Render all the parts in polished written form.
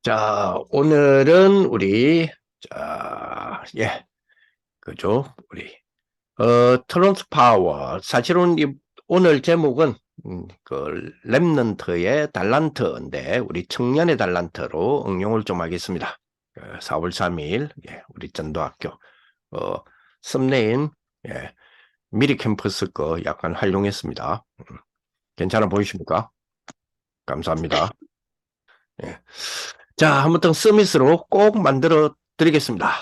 자, 오늘은 우리, 자, 예, 그죠? 우리, 트런스 파워. 사실은 오늘 제목은, 랩넌트의 달란트인데, 우리 청년의 달란트로 응용을 좀 하겠습니다. 4월 3일, 예, 우리 전도학교, 어, 썸네일, 예, 미리 캠퍼스 거 약간 활용했습니다. 괜찮아 보이십니까? 감사합니다. 예. 자, 아무튼 서밋으로 꼭 만들어 드리겠습니다.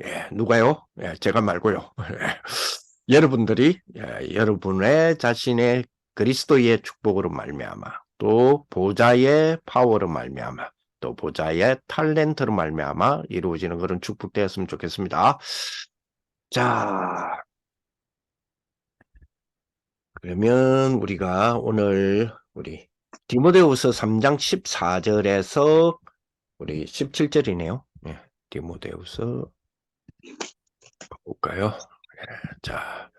예, 누가요? 예, 제가 말고요. 여러분들이 여러분의 자신의 그리스도의 축복으로 말미암아 또 보좌의 파워로 말미암아 또 보좌의 탤런트로 말미암아 이루어지는 그런 축복되었으면 좋겠습니다. 자, 그러면 우리가 오늘 우리 디모데후서 3장 14절에서 우리 17절이네요. 예, 디모데후서 볼까요? 자,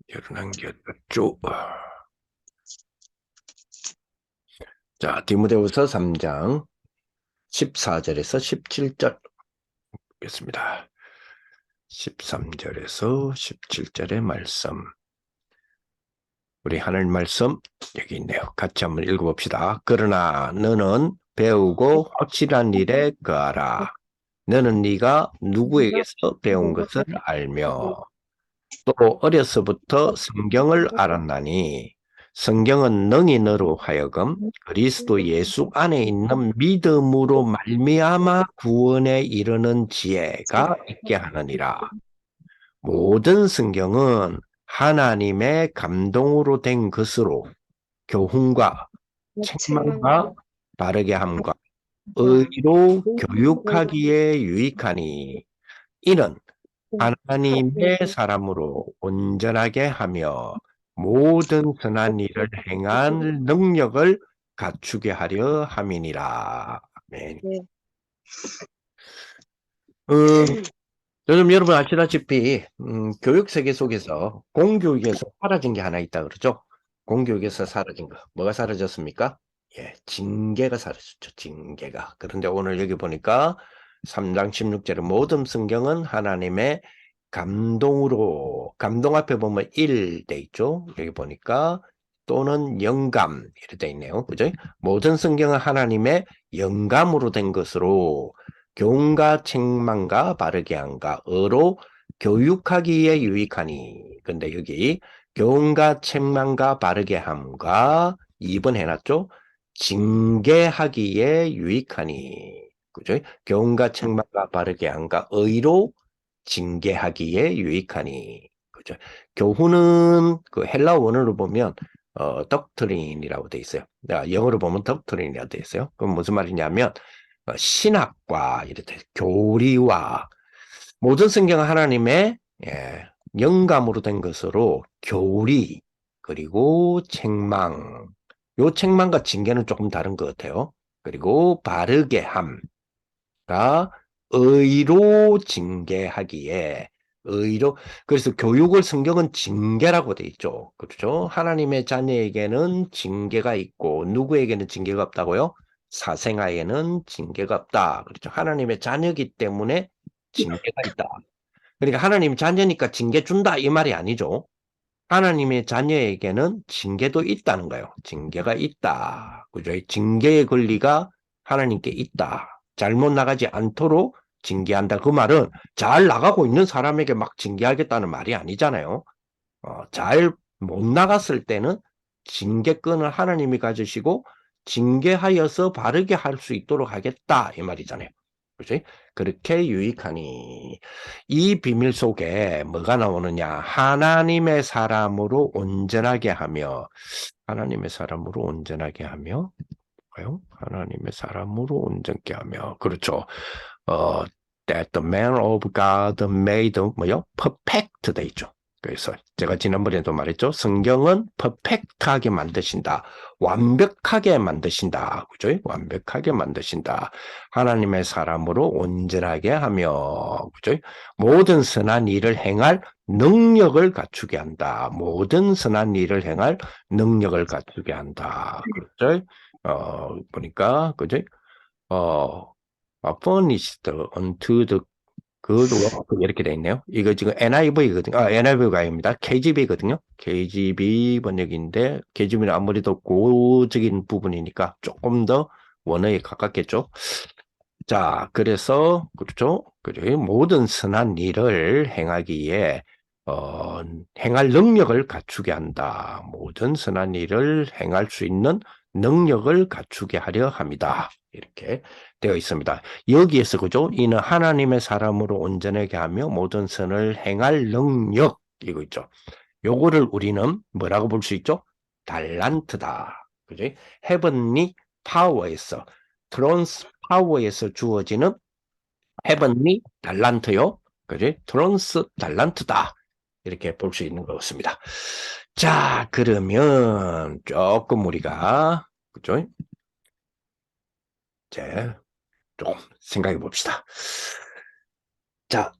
열한 개죠. 자, 디모데후서 3장 14절에서 17절 보겠습니다. 13절에서 17절의 말씀. 우리 하나님 말씀 여기 있네요. 같이 한번 읽어봅시다. 그러나 너는 배우고 확실한 일에 거하라. 너는 네가 누구에게서 배운 것을 알며 또 어려서부터 성경을 알았나니 성경은 능히 너로 하여금 그리스도 예수 안에 있는 믿음으로 말미암아 구원에 이르는 지혜가 있게 하느니라. 모든 성경은 하나님의 감동으로 된 것으로 교훈과 책망과 바르게 함과 의로 교육하기에 유익하니 이는 하나님의 사람으로 온전하게 하며 모든 선한 일을 행한 능력을 갖추게 하려 함이니라. 아멘. 요즘 여러분 아시다시피 교육 세계 속에서 공교육에서 사라진 게 하나 있다 그러죠. 공교육에서 사라진 거. 뭐가 사라졌습니까? 예, 징계가 사라졌죠. 징계가. 그런데 오늘 여기 보니까 3장 16절에 모든 성경은 하나님의 감동으로, 감동 앞에 보면 1 돼 있죠. 여기 보니까 또는 영감 이렇게 돼 있네요. 그죠? 모든 성경은 하나님의 영감으로 된 것으로 교훈과 책망과 바르게 함과 어로 교육하기에 유익하니. 근데 여기 교훈과 책망과 바르게 함과 2번 해놨죠? 징계하기에 유익하니. 그죠? 교훈과 책망과 바르게 함과 의로 징계하기에 유익하니. 그죠? 교훈은 그 헬라 원어로 보면 doctrine이라고 돼 있어요. 영어로 보면 doctrine이라고 돼 있어요. 그럼 무슨 말이냐면 신학과 이렇게 교리와 모든 성경은 하나님의 영감으로 된 것으로 교리 그리고 책망 요 책망과 징계는 조금 다른 것 같아요. 그리고 바르게 함가 의로 징계하기에 의로 그래서 교육을 성경은 징계라고 돼 있죠. 그렇죠? 하나님의 자녀에게는 징계가 있고 누구에게는 징계가 없다고요? 사생아에는 징계가 없다. 그렇죠? 하나님의 자녀이기 때문에 징계가 있다. 그러니까 하나님 자녀니까 징계 준다 이 말이 아니죠. 하나님의 자녀에게는 징계도 있다는 거예요. 징계가 있다. 그죠? 징계의 권리가 하나님께 있다. 잘못 나가지 않도록 징계한다. 그 말은 잘 나가고 있는 사람에게 막 징계하겠다는 말이 아니잖아요. 잘 못 나갔을 때는 징계권을 하나님이 가지시고 징계하여서 바르게 할 수 있도록 하겠다. 이 말이잖아요. 그렇지? 그렇게 유익하니 이 비밀 속에 뭐가 나오느냐? 하나님의 사람으로 온전하게 하며 하나님의 사람으로 온전하게 하며 뭐요? 하나님의 사람으로 온전케 하며 그렇죠. that the man of God made 뭐요? perfect 돼 있죠. 그래서 제가 지난번에도 말했죠. 성경은 퍼펙트하게 만드신다. 완벽하게 만드신다. 그죠? 완벽하게 만드신다. 하나님의 사람으로 온전하게 하며, 그죠? 모든 선한 일을 행할 능력을 갖추게 한다. 모든 선한 일을 행할 능력을 갖추게 한다. 그죠? 보니까, 그죠? 어, furnished unto the good work 이렇게 돼 있네요. 이거 지금 NIV거든요. NIV가 아닙니다. KGB거든요. KGB 번역인데 KGB는 아무래도 고적인 부분이니까 조금 더 원어에 가깝겠죠. 자, 그래서 그렇죠. 그래 모든 선한 일을 행하기에 행할 능력을 갖추게 한다. 모든 선한 일을 행할 수 있는 능력을 갖추게 하려 합니다. 이렇게 되어 있습니다. 여기에서 그죠? 이는 하나님의 사람으로 온전하게 하며 모든 선을 행할 능력 이거 있죠. 요거를 우리는 뭐라고 볼 수 있죠? 달란트다. 그죠? 헤븐리 파워에서 트론스 파워에서 주어지는 헤븐리 달란트요. 그죠? 트론스 달란트다. 이렇게 볼 수 있는 것 같습니다. 자, 그러면 조금 우리가 그죠? 이제 좀 생각해 봅시다. 자,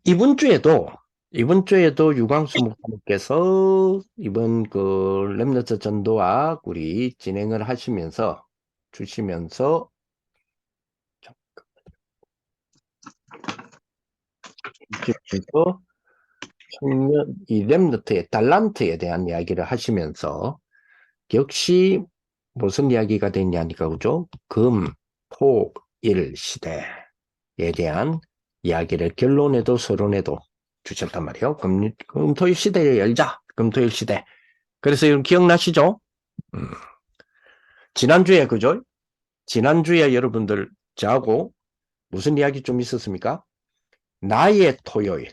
이번 주에도 유광수 목사님께서 이번 그 렘너트 전도학 우리 진행을 하시면서 주시면서 청년 이 렘너트의 달란트에 대한 이야기를 하시면서 역시 무슨 이야기가 됐냐니까 그죠? 금, 토, 일 시대에 대한 이야기를 결론에도 서론에도 주셨단 말이에요. 금토일 시대에 열자. 금토일 시대. 그래서 이거 기억나시죠? 음. 지난주에 그죠? 지난주에 여러분들 저하고 무슨 이야기 좀 있었습니까? 나의 토요일.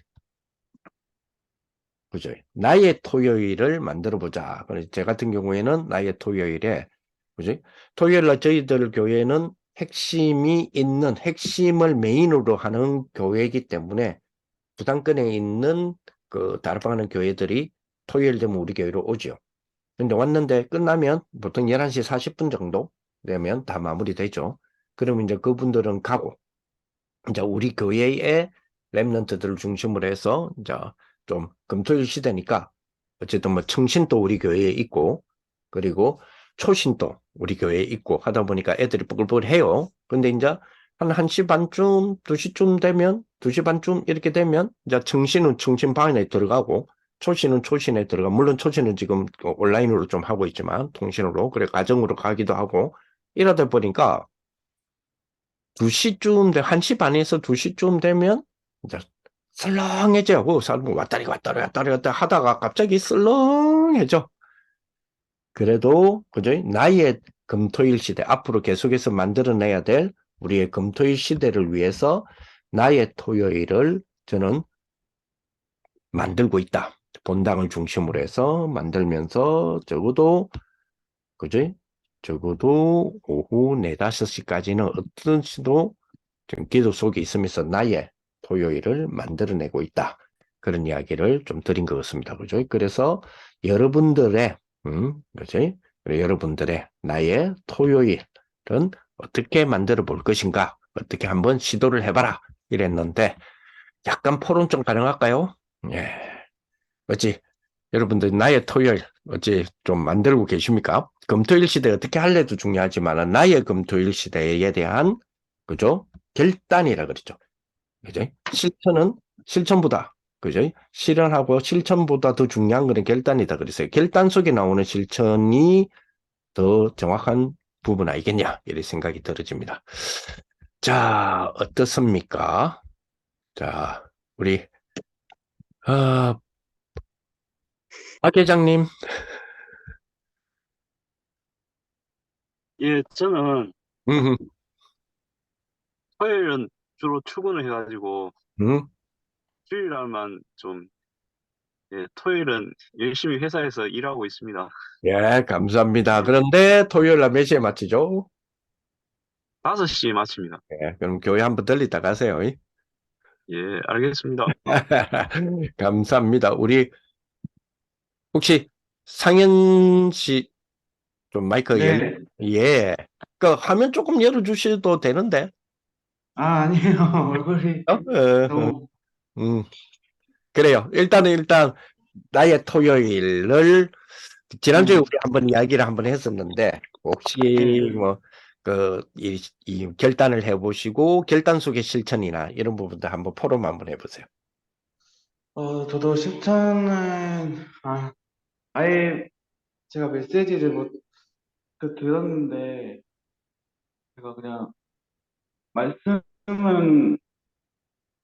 그죠? 나의 토요일을 만들어 보자. 그래서 제 같은 경우에는 나의 토요일에 그죠? 토요일 날 저희들 교회는 핵심이 있는 핵심을 메인으로 하는 교회이기 때문에 부산권에 있는 그 다락방하는 교회들이 토요일 되면 우리 교회로 오죠. 근데 왔는데 끝나면 보통 11시 40분 정도 되면 다 마무리되죠. 그러면 이제 그분들은 가고 이제 우리 교회의 렘넌트들을 중심으로 해서 이제 좀 금토일 시대니까 어쨌든 뭐 청신도 우리 교회에 있고 그리고 초신도 우리 교회에 있고 하다 보니까 애들이 뽀글뽀글해요. 근데 이제 한 1시 반쯤, 2시쯤 되면 2시 반쯤 이렇게 되면 이제 청신은 청신반에 들어가고 초신은 초신에 들어가. 물론 초신은 지금 온라인으로 좀 하고 있지만 통신으로 그래 가정으로 가기도 하고 이러다 보니까 2시쯤 1시 반에서 2시쯤 되면 이제 설렁해져고 사람 왔다리 하다가 갑자기 설렁해져. 그래도 그죠? 나의 금토일 시대 앞으로 계속해서 만들어내야 될 우리의 금토일 시대를 위해서 나의 토요일을 저는 만들고 있다. 본당을 중심으로 해서 만들면서 적어도 그죠? 적어도 오후 4, 5시까지는 어떤 시도 좀 기도 속에 있으면서 나의 토요일을 만들어내고 있다. 그런 이야기를 좀 드린 것 같습니다. 그죠? 그래서 여러분들의, 그죠? 여러분들의 나의 토요일은 어떻게 만들어 볼 것인가? 어떻게 한번 시도를 해봐라. 이랬는데, 약간 포론 좀 가능할까요? 예. 어찌, 여러분들 나의 토요일, 어찌 좀 만들고 계십니까? 금토일 시대 어떻게 할래도 중요하지만, 나의 금토일 시대에 대한, 그죠? 결단이라 그러죠. 그죠? 실천보다, 그죠? 실현하고 실천보다 더 중요한 것은 결단이다 그랬어요. 결단 속에 나오는 실천이 더 정확한 부분 아니겠냐? 이런 생각이 들어집니다. 자, 어떻습니까? 자, 우리, 아, 박 회장님. 예, 저는 음, 토요일은 주로 출근을 해가지고 음, 주일날만 좀, 예, 토요일은 열심히 회사에서 일하고 있습니다. 예, 감사합니다. 예, 그런데 토요일 날 몇 시에 마치죠? 5시에 마칩니다. 예, 그럼 교회 한번 들리다 가세요. 예, 알겠습니다. 감사합니다. 우리 혹시 상현 씨 좀 마이크 열려? 네. 예. 그 화면 조금 열어주셔도 되는데. 아, 아니에요. 얼굴이 어? 너무, 음. 그래요. 일단 나의 토요일을 지난주에 네. 우리 한번 이야기를 한번 했었는데 혹시 네. 뭐 이 결단을 해보시고 결단 속의 실천이나 이런 부분도 한번 포럼 한번 해보세요. 저도 실천은, 아예 제가 메시지를 들었는데, 제가 그냥 말씀은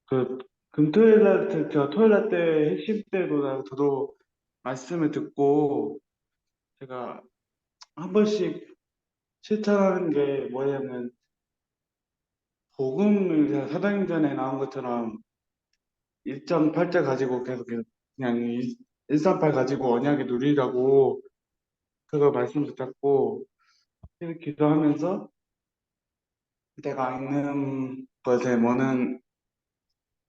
그, 금토일 날, 저 토요일 날 때 핵심 때보다 저도 말씀을 듣고, 제가 한 번씩 실천하는 게 뭐냐면, 복음을 제가 사도행전에 나온 것처럼 1.8절 가지고 계속 그냥 138 가지고 언약에 누리라고 그거 말씀 붙잡고 계속 기도하면서 내가 읽는 것에 뭐는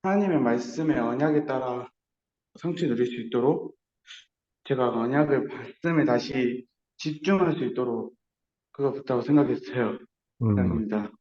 하나님의 말씀의 언약에 따라 성취 누릴 수 있도록 제가 언약을 말씀에 다시 집중할 수 있도록 그거 붙다고 생각했어요. 음. 감사합니다.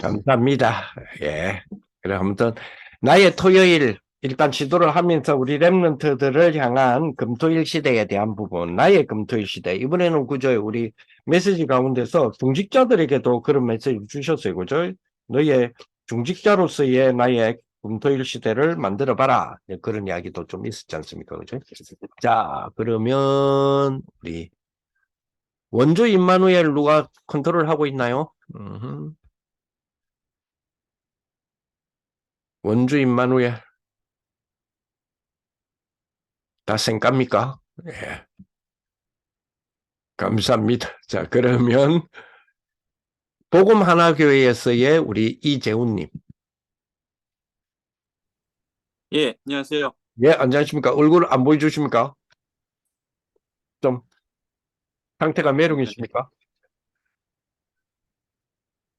감사합니다. 예. 그래, 아무튼, 나의 토요일, 일단 지도를 하면서 우리 랩런트들을 향한 금토일 시대에 대한 부분, 나의 금토일 시대. 이번에는 그저 우리 메시지 가운데서 중직자들에게도 그런 메시지 주셨어요. 그죠? 너의 중직자로서의 나의 금토일 시대를 만들어 봐라. 네, 그런 이야기도 좀 있었지 않습니까? 그죠? 자, 그러면 우리 원조 임마누엘 누가 컨트롤 하고 있나요? 원주 임마누엘 다 생갑니까? 예, 감사합니다. 자, 그러면 복음 하나교회에서의 우리 이재훈님, 예, 안녕하세요. 예, 안녕하십니까? 얼굴 안 보여주십니까? 좀 상태가 잠시만요. 매력이십니까?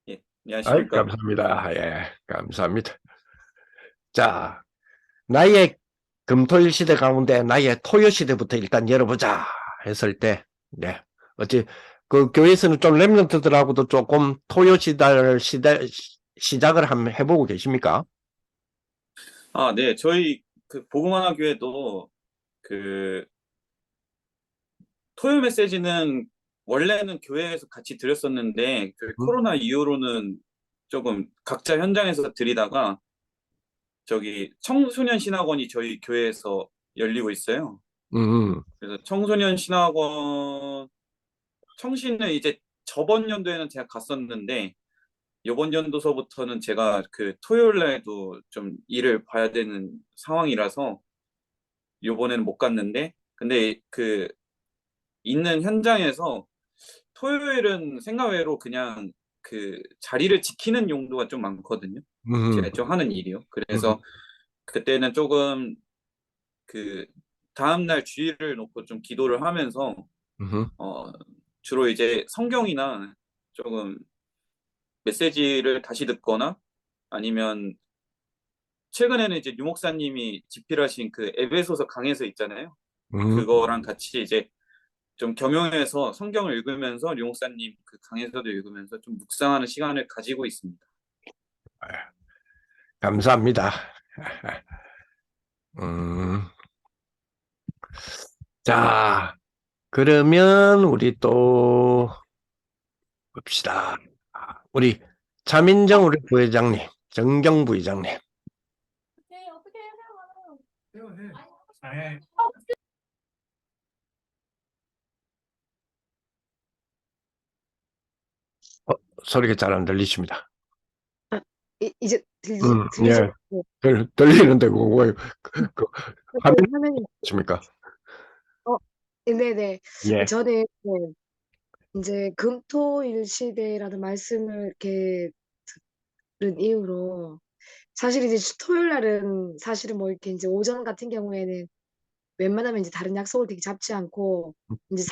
예, 아이, 안녕하십니까? 감사합니다. 예, 감사합니다. 자, 나의 금토일 시대 가운데 나의 토요 시대부터 일단 열어보자 했을 때, 네, 어찌 그 교회에서는 좀 렘넌트들하고도 조금 토요 시작을 한번 해보고 계십니까? 네, 저희 그 복음하나 교회도 그 토요 메시지는 원래는 교회에서 같이 드렸었는데 그 음, 코로나 이후로는 조금 각자 현장에서 드리다가 저기 청소년 신학원이 저희 교회에서 열리고 있어요. 음, 그래서 청소년 신학원 청신은 이제 저번 연도에는 제가 갔었는데 이번 연도서부터는 제가 그 토요일 날도 좀 일을 봐야 되는 상황이라서 요번에는 못 갔는데 근데 그 있는 현장에서 토요일은 생각외로 그냥 그 자리를 지키는 용도가 좀 많거든요. 음, 제가 좀 하는 일이요. 음, 그래서 그때는 조금 그 다음날 주일을 놓고 좀 기도를 하면서 음, 어 주로 이제 성경이나 조금 메시지를 다시 듣거나 아니면 최근에는 이제 유 목사님이 집필하신 그 에베소서 강해서 있잖아요. 음. 그거랑 같이 이제 좀 겸용해서 성경을 읽으면서 류 목사님 그 강해서도 읽으면서 좀 묵상하는 시간을 가지고 있습니다. 감사합니다. 음, 자, 그러면 우리 또 봅시다. 우리 차민정 우리 부회장님, 정경 부회장님. 어, 소리가 잘 안 들리십니다. 이제 들리죠? 예, 들리는데 그거 그 화면 네, 화면이, 있습니까? 어, 네네. 예. 저는 이제 금토일 시대라는 말씀을 이렇게 들은 이후로 사실 이제 토요일 날은 사실은 뭐 이렇게 이제 오전 같은 경우에는 웬만하면 이제 다른 약속을 되게 잡지 않고 이제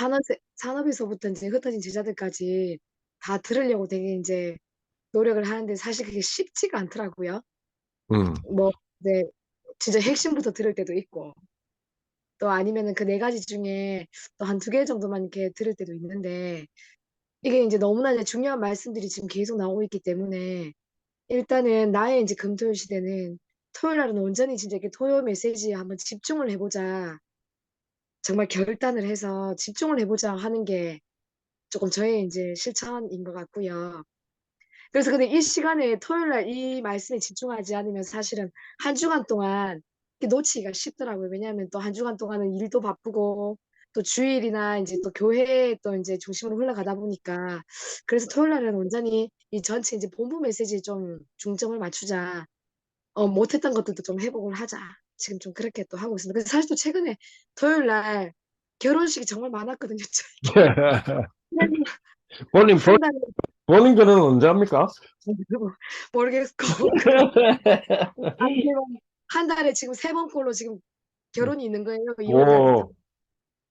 산업에서부터 이제 흩어진 제자들까지 다 들으려고 되게 이제 노력을 하는데 사실 그게 쉽지가 않더라고요. 음, 뭐, 이제 진짜 핵심부터 들을 때도 있고. 또 아니면은 그 네 가지 중에 또 한 두 개 정도만 이렇게 들을 때도 있는데 이게 이제 너무나 이제 중요한 말씀들이 지금 계속 나오고 있기 때문에 일단은 나의 이제 금토일 시대는 토요일 날은 온전히 진짜 이렇게 토요 메시지에 한번 집중을 해보자. 정말 결단을 해서 집중을 해보자 하는 게 조금 저의 이제 실천인 것 같고요. 그래서 근데 이 시간에 토요일 날 이 말씀에 집중하지 않으면 사실은 한 주간 동안 이렇게 놓치기가 쉽더라고요. 왜냐하면 또 한 주간 동안은 일도 바쁘고 또 주일이나 이제 또 교회에 또 이제 중심으로 흘러가다 보니까 그래서 토요일 날은 온전히 이 전체 이제 본부 메시지에 좀 중점을 맞추자. 못했던 것들도 좀 회복을 하자. 지금 좀 그렇게 또 하고 있습니다. 그래서 사실 또 최근에 토요일 날 결혼식이 정말 많았거든요. 본인, 한 달에 본인 결혼은 언제 합니까? 모르겠고 한 달에 지금 3번꼴로 지금 결혼이 있는 거예요. 2월 달부터. 오,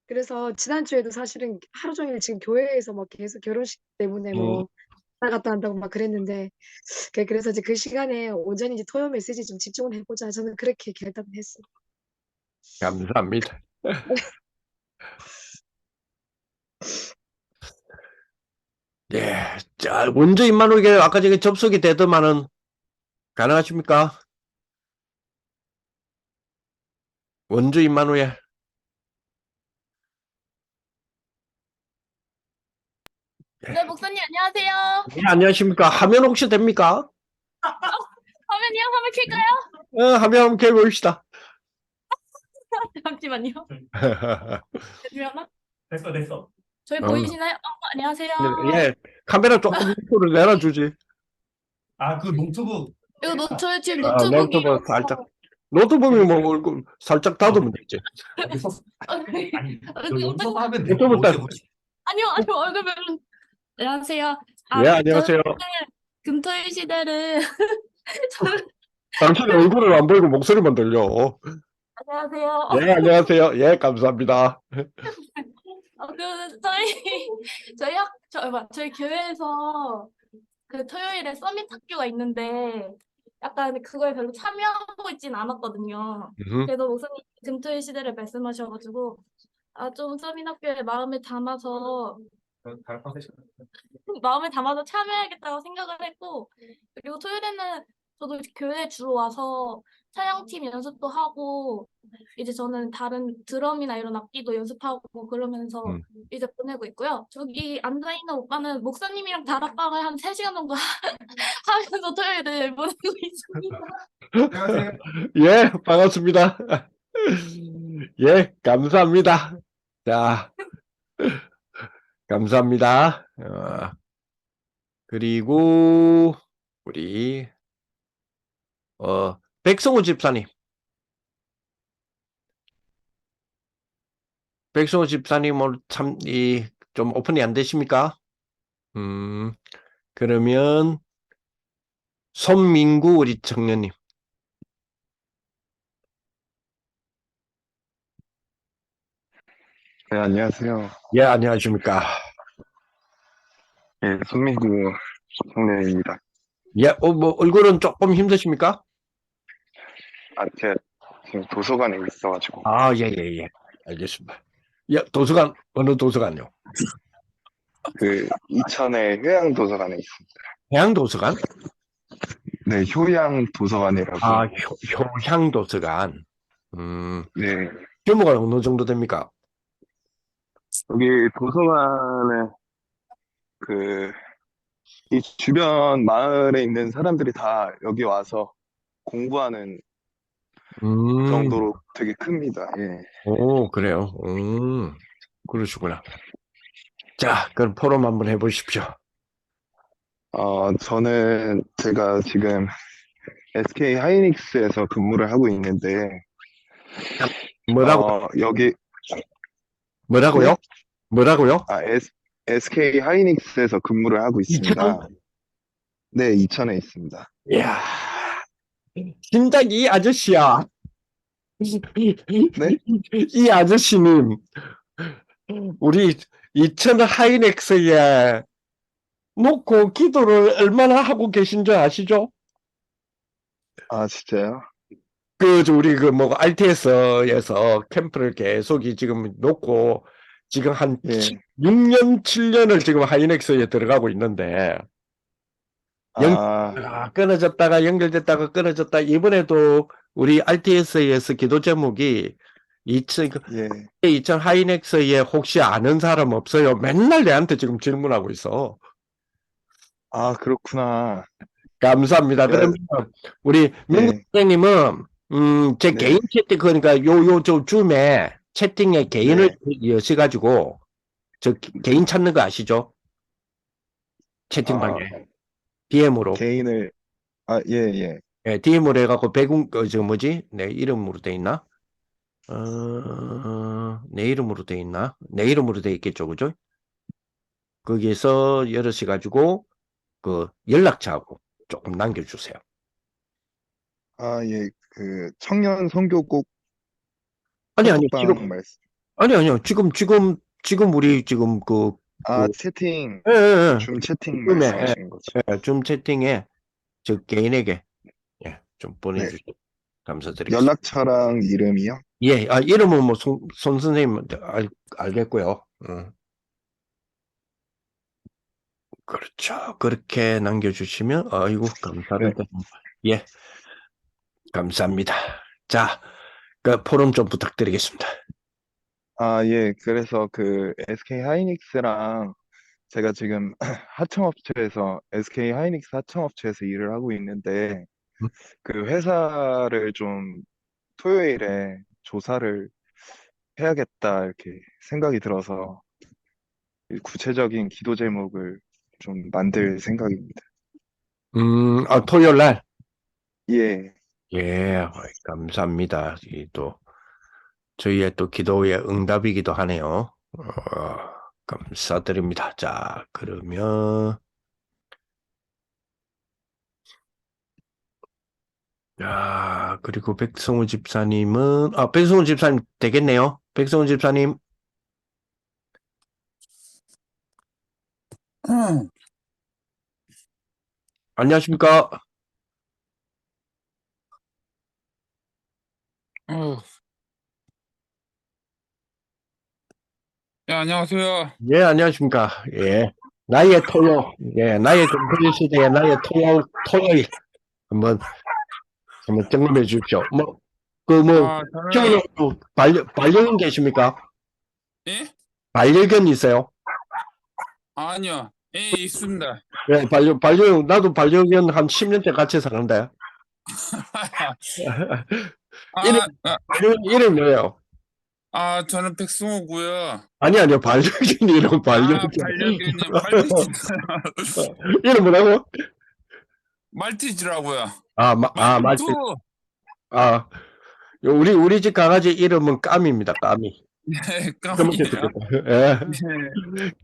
그래서 지난주에도 사실은 하루 종일 지금 교회에서 뭐 계속 결혼식 때문에 뭐 왔다 갔다 한다고 막 그랬는데 그래서 이제 그 시간에 온전히 이제 토요 메시지 좀 집중을 해보자. 저는 그렇게 결단을 했어요. 감사합니다. 예, 자, 원주 임마누에게 아까 저기 접속이 되더만은 가능하십니까? 원주 임마누엘. 네, 목사님 안녕하세요. 예, 안녕하십니까? 화면 혹시 됩니까? 화면이요? 화면 켤까요? 화면 한번 켜봅시다. 잠시만요. 되려나? 됐어. 저희 보이시나요? 안녕하세요. 예, 카메라 조금 밑으로 내려주지. 아, 그 노트북. 이거 저희 지금 아, 노트북이 노트북 살짝. 노트북이 뭐 얼굴 살짝 닫으면 되지. 여기서 아니, 저 그 연습 하면 돼. 노트북 닫. 아니요, 얼굴 별로. 안녕하세요. 예, 안녕하세요. 금토일 시대를 당신 얼굴을 안 보이고 목소리만 들려. 안녕하세요. 예, 안녕하세요. 예, 감사합니다. 저희 교회에서 그 토요일에 서밋 학교가 있는데 약간 그거에 별로 참여하고 있진 않았거든요. 그래서 목사님 금토일 시대를 말씀하셔가지고 좀 서밋 학교에 마음에 담아서 참여해야겠다고 생각을 했고 그리고 토요일에는 저도 교회에 주로 와서 찬양팀 연습도 하고 이제 저는 다른 드럼이나 이런 악기도 연습하고 그러면서 이제 보내고 있고요. 저기 앉아있는 오빠는 목사님이랑 다락방을 한 3시간 정도 하면서 토요일을 보내고 있습니다. 안녕하세요. 예, 반갑습니다. 예, 감사합니다. 자, 감사합니다. 그리고 우리 백성호 집사님. 백성호 집사님 오늘 참 좀 오픈이 안 되십니까? 그러면 손민구 우리 청년님. 네, 안녕하세요. 예, 안녕하십니까? 예, 손민구 청년입니다. 예, 뭐 얼굴은 조금 힘드십니까? 제가 지금 도서관에 있어가지고. 아, 예. 알겠습니다. 예, 도서관, 어느 도서관요? 그, 이천의 효양도서관에 있습니다. 해양도서관? 네, 효양도서관이라고. 아, 효향도서관. 네, 규모가 어느 정도 됩니까? 여기 도서관에 이 주변 마을에 있는 사람들이 다 여기 와서 공부하는 정도로 되게 큽니다. 예. 오, 그래요. 그러시구나. 자, 그럼 포럼 한번 해보십시오. 제가 지금 SK 하이닉스에서 근무를 하고 있는데, 뭐라고요? 네? 뭐라고요? SK 하이닉스에서 근무를 하고 있습니다. 이천? 네, 이천에 있습니다. 이야, 진짜 이 아저씨야. 네? 이 아저씨님, 우리 이천 하이넥스에 놓고 기도를 얼마나 하고 계신 줄 아시죠? 아, 진짜요? 우리 뭐 RTS에서 캠프를 계속 지금 놓고 지금 한 예. 6년, 7년을 지금 하이넥스에 들어가고 있는데 끊어졌다가 연결됐다가 끊어졌다. 이번에도 우리 RTS에서 기도 제목이 2000 하이넥스에 혹시 아는 사람 없어요? 맨날 내한테 지금 질문하고 있어. 아, 그렇구나. 감사합니다. 그러면 우리 민구 네. 선생님은 제 네. 개인 채팅 그러니까 저 줌에 채팅에 개인을 여셔가지고 저 개인 찾는 거 아시죠? 채팅방에 DM으로 개인을, 예. DM으로 해갖고 저 뭐지? 내 이름으로 돼 있나? 내 이름으로 돼 있나? 내 이름으로 돼 있겠죠, 그죠? 거기에서 열으셔가지고 그 연락처하고 조금 남겨주세요. 예. 그 청년 선교국 아니요, 카톡방 말씀. 아니요. 지금 우리 지금 채팅, 줌 채팅 줌에, 말씀하시는 거죠. 줌 채팅에 저 개인에게 좀 보내주시면 감사드리겠습니다. 연락처랑 이름이요? 예, 이름은 뭐 손 선생님 알겠고요. 그렇죠. 그렇게 남겨주시면 아이고 감사합니다. 예, 감사합니다. 자, 그 포럼 좀 부탁드리겠습니다. 예. 그래서 그 SK 하이닉스랑 제가 지금 하청업체에서 SK 하이닉스 하청업체에서 일을 하고 있는데 그 회사를 좀 토요일에 조사를 해야겠다 이렇게 생각이 들어서 구체적인 기도 제목을 좀 만들 생각입니다. 토요일 날. 예. 예, 감사합니다. 또 저희의 또 기도의 응답이기도 하네요. 감사드립니다. 자, 그러면 그리고 백성우 집사님은 백성우 집사님 되겠네요. 백성우 집사님. 안녕하십니까? 예, 안녕하세요. 예, 안녕하십니까? 예. 나의 금토일 시대의 나의 토요일 한번 점검해 주십시오. 저는, 반려견 계십니까? 예? 반려견 있어요? 아니요. 예, 있습니다. 예, 나도 반려견 한 10년째 같이 사는데. 이름 뭐예요? 저는 백승호고요. 아니요, 반려견 이름, 반려견. 말티즈. 이름 뭐라고? 말티즈라고요. 말티즈. 우리 집 강아지 이름은 까미입니다, 까미. 예, 까미요. 깜이에요. 예.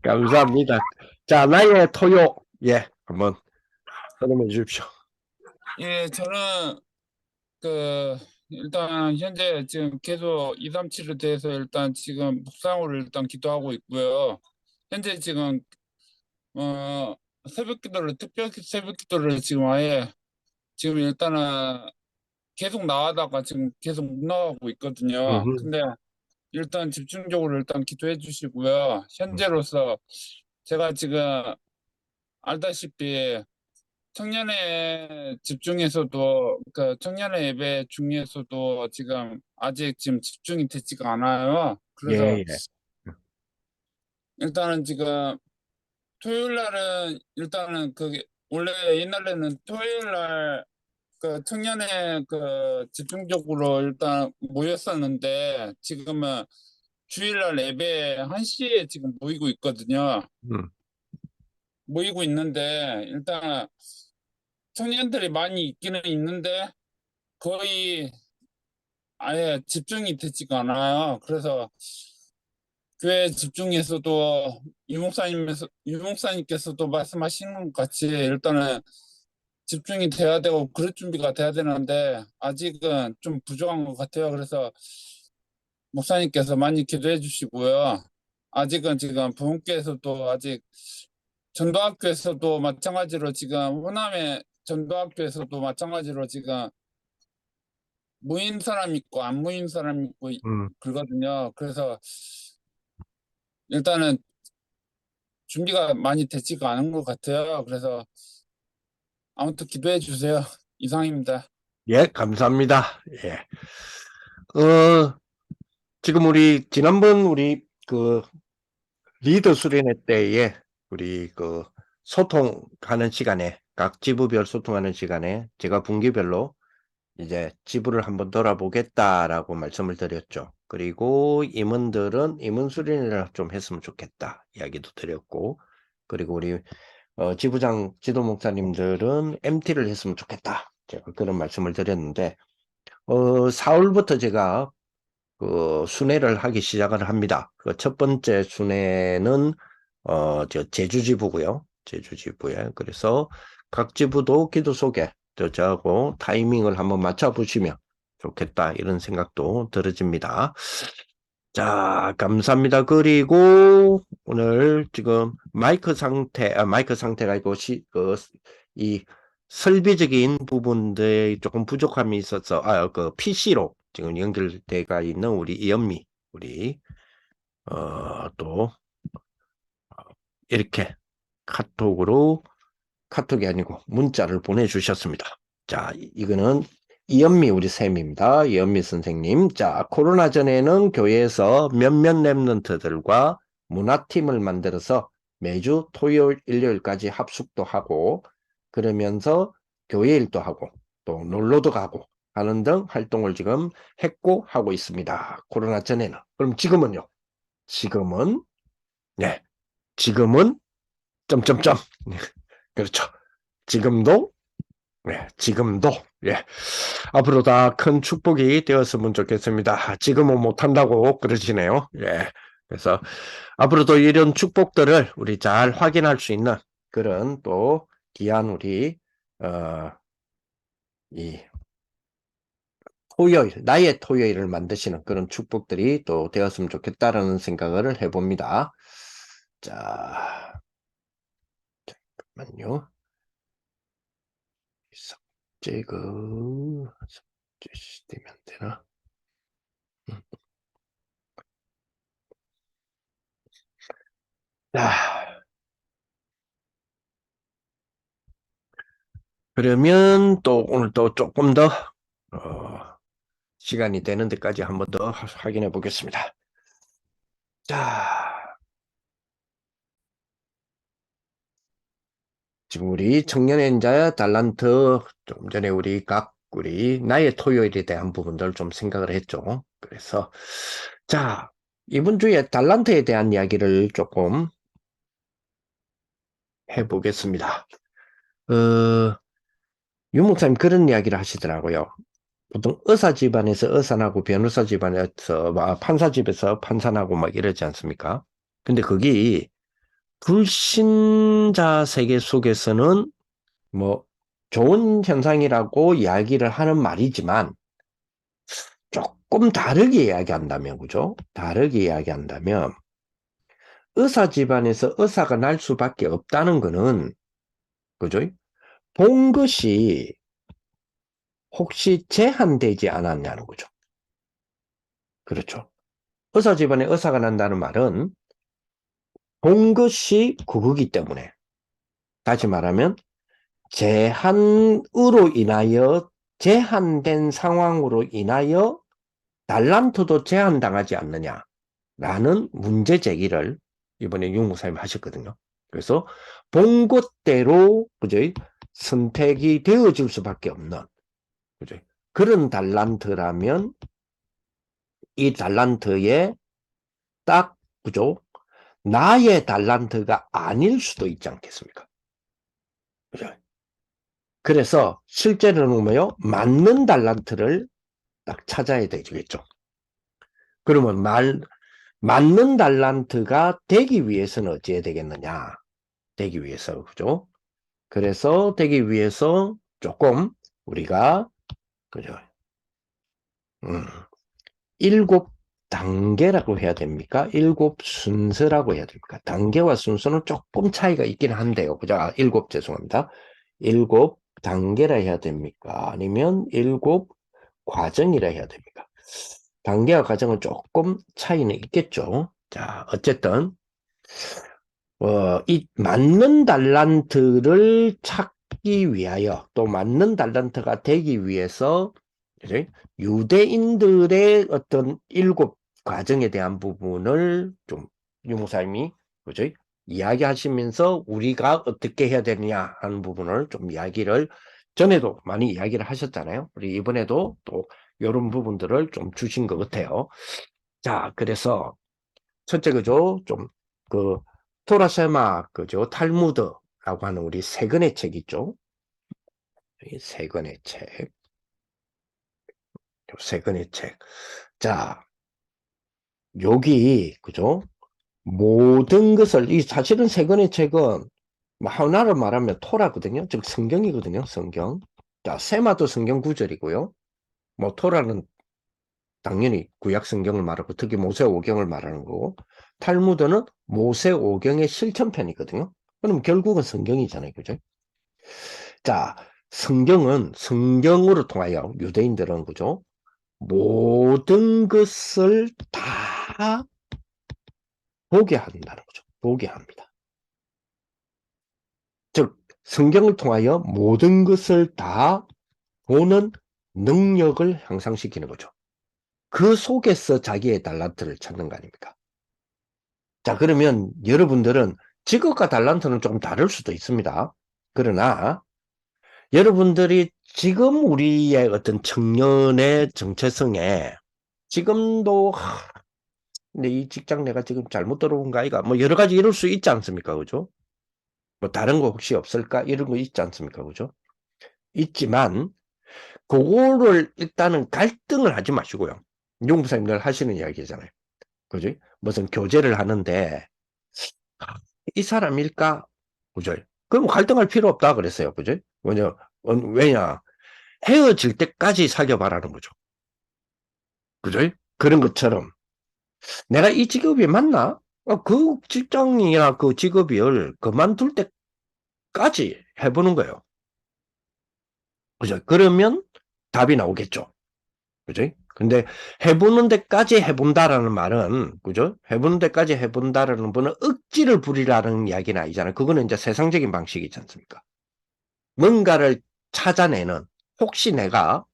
감사합니다. 자, 나의 토요. 예, 한번 설명해 주십시오. 예, 저는, 일단, 현재 지금 계속 237에 대해서 일단 지금 묵상으로 일단 기도하고 있고요. 현재 지금, 새벽 기도를, 특별 새벽 기도를 지금 아예, 지금 일단은 계속 나가다가 지금 계속 못 나가고 있거든요. 근데 일단 집중적으로 일단 기도해 주시고요. 현재로서 제가 지금 알다시피 청년의 집중에서도 청년의 예배 중에서도 지금 아직 지금 집중이 되지가 않아요. 그래서 예. 일단은 지금 토요일 날은 일단은 원래 옛날에는 토요일 날 청년의 집중적으로 일단 모였었는데 지금은 주일날 예배 1시에 지금 모이고 있거든요. 모이고 있는데 일단 청년들이 많이 있기는 있는데 거의 아예 집중이 되지가 않아요. 그래서 교회 집중에서도 유목사님께서도 말씀하시는 것 같이 일단은 집중이 돼야 되고 그럴 준비가 돼야 되는데 아직은 좀 부족한 것 같아요. 그래서 목사님께서 많이 기도해 주시고요. 아직은 지금 부흥교에서도 아직 전도학교에서도 마찬가지로 지금 호남의 전도학교에서도 마찬가지로 지금 모인 사람 있고 안 모인 사람 있고 음. 그러거든요. 그래서 일단은 준비가 많이 되지가 않은 것 같아요. 그래서 아무튼 기도해 주세요. 이상입니다. 예, 감사합니다. 예. 지금 우리 지난번 우리 그 리더 수련회 때에 우리 그 소통하는 시간에 각 지부별 소통하는 시간에 제가 분기별로 이제 지부를 한번 돌아보겠다라고 말씀을 드렸죠. 그리고 임원들은 임원 수련회를 좀 했으면 좋겠다 이야기도 드렸고, 그리고 우리 지부장 지도 목사님들은 MT를 했으면 좋겠다 제가 그런 말씀을 드렸는데 4월부터 제가 그 순회를 하기 시작을 합니다. 그 첫 번째 순회는 저 제주 지부고요. 제주 지부에. 그래서 각 지부도 기도 속에 저하고 타이밍을 한번 맞춰 보시면 좋겠다 이런 생각도 들어집니다. 자, 감사합니다. 그리고 오늘 지금 마이크 상태가 있고 이 설비적인 부분들이 조금 부족함이 있어서 그 PC로 지금 연결돼가 있는 우리 이연미 우리 또 이렇게 카톡이 아니고 문자를 보내주셨습니다. 자, 이거는 이연미 우리 쌤입니다. 이연미 선생님. 자, 코로나 전에는 교회에서 몇몇 랩런트들과 문화팀을 만들어서 매주 토요일, 일요일까지 합숙도 하고 그러면서 교회 일도 하고 또 놀러도 가고 하는 등 활동을 지금 했고 하고 있습니다. 코로나 전에는. 그럼 지금은요? 지금은 점점점. 그렇죠. 지금도 예. 앞으로 다 큰 축복이 되었으면 좋겠습니다. 지금은 못한다고 그러시네요. 예. 그래서 앞으로도 이런 축복들을 우리 잘 확인할 수 있는 그런 또 귀한 우리 이 나의 토요일을 만드시는 그런 축복들이 또 되었으면 좋겠다라는 생각을 해봅니다. 자, 잠깐만요. 삭제가 되면 되나? 자, 그러면 또 오늘 또 조금 더 시간이 되는 데까지 한번 더 확인해 보겠습니다. 자, 지금 우리 청년연자 달란트 좀 전에 우리 나의 토요일에 대한 부분들 좀 생각을 했죠. 그래서 자, 이번 주에 달란트에 대한 이야기를 조금 해보겠습니다. 유 목사님 그런 이야기를 하시더라고요. 보통 의사 집안에서 의사나고 변호사 집안에서 판사 집에서 판사나고 막 이러지 않습니까? 근데 그게 불신자 세계 속에서는 뭐 좋은 현상이라고 이야기를 하는 말이지만 조금 다르게 이야기한다면 그죠? 다르게 이야기한다면 의사 집안에서 의사가 날 수밖에 없다는 거는 그죠? 본 것이 혹시 제한되지 않았냐는 거죠. 그렇죠. 의사 집안에 의사가 난다는 말은 본 것이 그거기 때문에 다시 말하면 제한으로 인하여 제한된 상황으로 인하여 달란트도 제한당하지 않느냐라는 문제 제기를 이번에 유 목사님 하셨거든요. 그래서 본 것대로 그죠? 선택이 되어질 수밖에 없는 그죠? 그런 달란트라면 이 달란트에 딱 그죠? 나의 달란트가 아닐 수도 있지 않겠습니까? 그죠? 그래서 실제로는 뭐요? 맞는 달란트를 딱 찾아야 되겠죠. 그러면 맞는 달란트가 되기 위해서는 어찌해야 되겠느냐? 되기 위해서, 그죠? 그래서 되기 위해서 조금 우리가, 그죠? 7단계라고 해야 됩니까? 7순서라고 해야 됩니까? 단계와 순서는 조금 차이가 있긴 한데요. 그죠? 7, 죄송합니다. 7단계라 해야 됩니까? 아니면 7 과정이라 해야 됩니까? 단계와 과정은 조금 차이는 있겠죠. 자, 어쨌든 이 맞는 달란트를 찾기 위하여 또 맞는 달란트가 되기 위해서 그죠? 유대인들의 어떤 7과정에 대한 부분을 좀 유목사님이 그죠? 이야기하시면서 우리가 어떻게 해야 되느냐 하는 부분을 좀 이야기를 전에도 많이 이야기를 하셨잖아요. 우리 이번에도 또 이런 부분들을 좀 주신 것 같아요. 자, 그래서 첫째 그죠? 좀 그 토라세마 그죠? 탈무드라고 하는 우리 세 권의 책 있죠? 이 세 권의 책. 세 권의 책. 자, 여기 그죠? 모든 것을 이 사실은 세 권의 책은 뭐 하나로 말하면 토라거든요. 즉 성경이거든요. 성경. 자, 세마도 성경 구절이고요. 뭐 토라는 당연히 구약 성경을 말하고 특히 모세오경을 말하는 거고 탈무드는 모세오경의 실천편이거든요. 그럼 결국은 성경이잖아요. 그죠? 자, 성경은 성경으로 통하여 유대인들은 그죠? 모든 것을 다 보게 한다는 거죠. 보게 합니다. 즉 성경을 통하여 모든 것을 다 보는 능력을 향상시키는 거죠. 그 속에서 자기의 달란트를 찾는 거 아닙니까? 자, 그러면 여러분들은 직업과 달란트는 조금 다를 수도 있습니다. 그러나 여러분들이 지금 우리의 어떤 청년의 정체성에 지금도 근데 이 직장 내가 지금 잘못 들어온 거 아이가 뭐 여러 가지 이럴 수 있지 않습니까? 그죠? 뭐 다른 거 혹시 없을까? 이런 거 있지 않습니까? 그죠? 있지만 그거를 일단은 갈등을 하지 마시고요. 용부사님들 하시는 이야기잖아요. 그죠? 무슨 교제를 하는데 이 사람일까? 그죠? 그럼 갈등할 필요 없다 그랬어요. 그죠? 왜냐? 헤어질 때까지 사귀어봐라는 거죠. 그죠? 그런 것처럼 내가 이 직업이 맞나? 그 직장이나 그 직업을 그만둘 때까지 해보는 거예요. 그죠? 그러면 답이 나오겠죠. 그죠? 근데 해보는 데까지 해본다라는 말은, 그죠? 해보는 데까지 해본다라는 분은 억지를 부리라는 이야기는 아니잖아요. 그거는 이제 세상적인 방식이지 않습니까? 뭔가를 찾아내는, 혹시 내가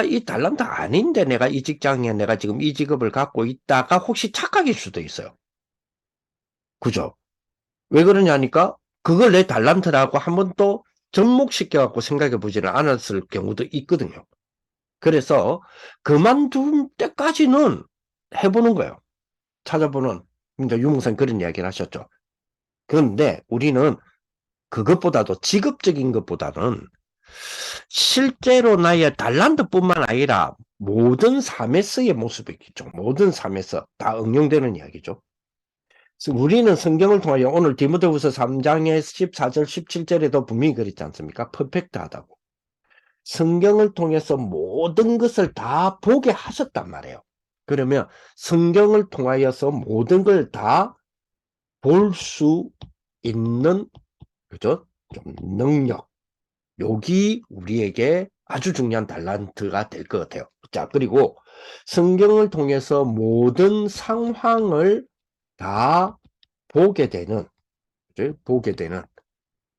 이 달란트 아닌데 내가 이 직장에 내가 지금 이 직업을 갖고 있다가 혹시 착각일 수도 있어요. 그죠? 왜 그러냐니까 그걸 내 달란트라고 한 번 또 접목시켜갖고 생각해 보지는 않았을 경우도 있거든요. 그래서 그만둔 때까지는 해보는 거예요. 찾아보는, 그러니까 유목사님 그런 이야기를 하셨죠. 그런데 우리는 그것보다도 직업적인 것보다는 실제로 나의 달란트뿐만 아니라 모든 삶에서의 모습이 있죠. 모든 삶에서 다 응용되는 이야기죠. 우리는 성경을 통하여 오늘 디모데후서 3장의 14절 17절에도 분명히 그랬지 않습니까? 퍼펙트하다고. 성경을 통해서 모든 것을 다 보게 하셨단 말이에요. 그러면 성경을 통하여서 모든 걸 다 볼 수 있는 그죠? 좀 능력. 여기 우리에게 아주 중요한 달란트가 될 것 같아요. 자, 그리고 성경을 통해서 모든 상황을 다 보게 되는, 그죠? 보게 되는,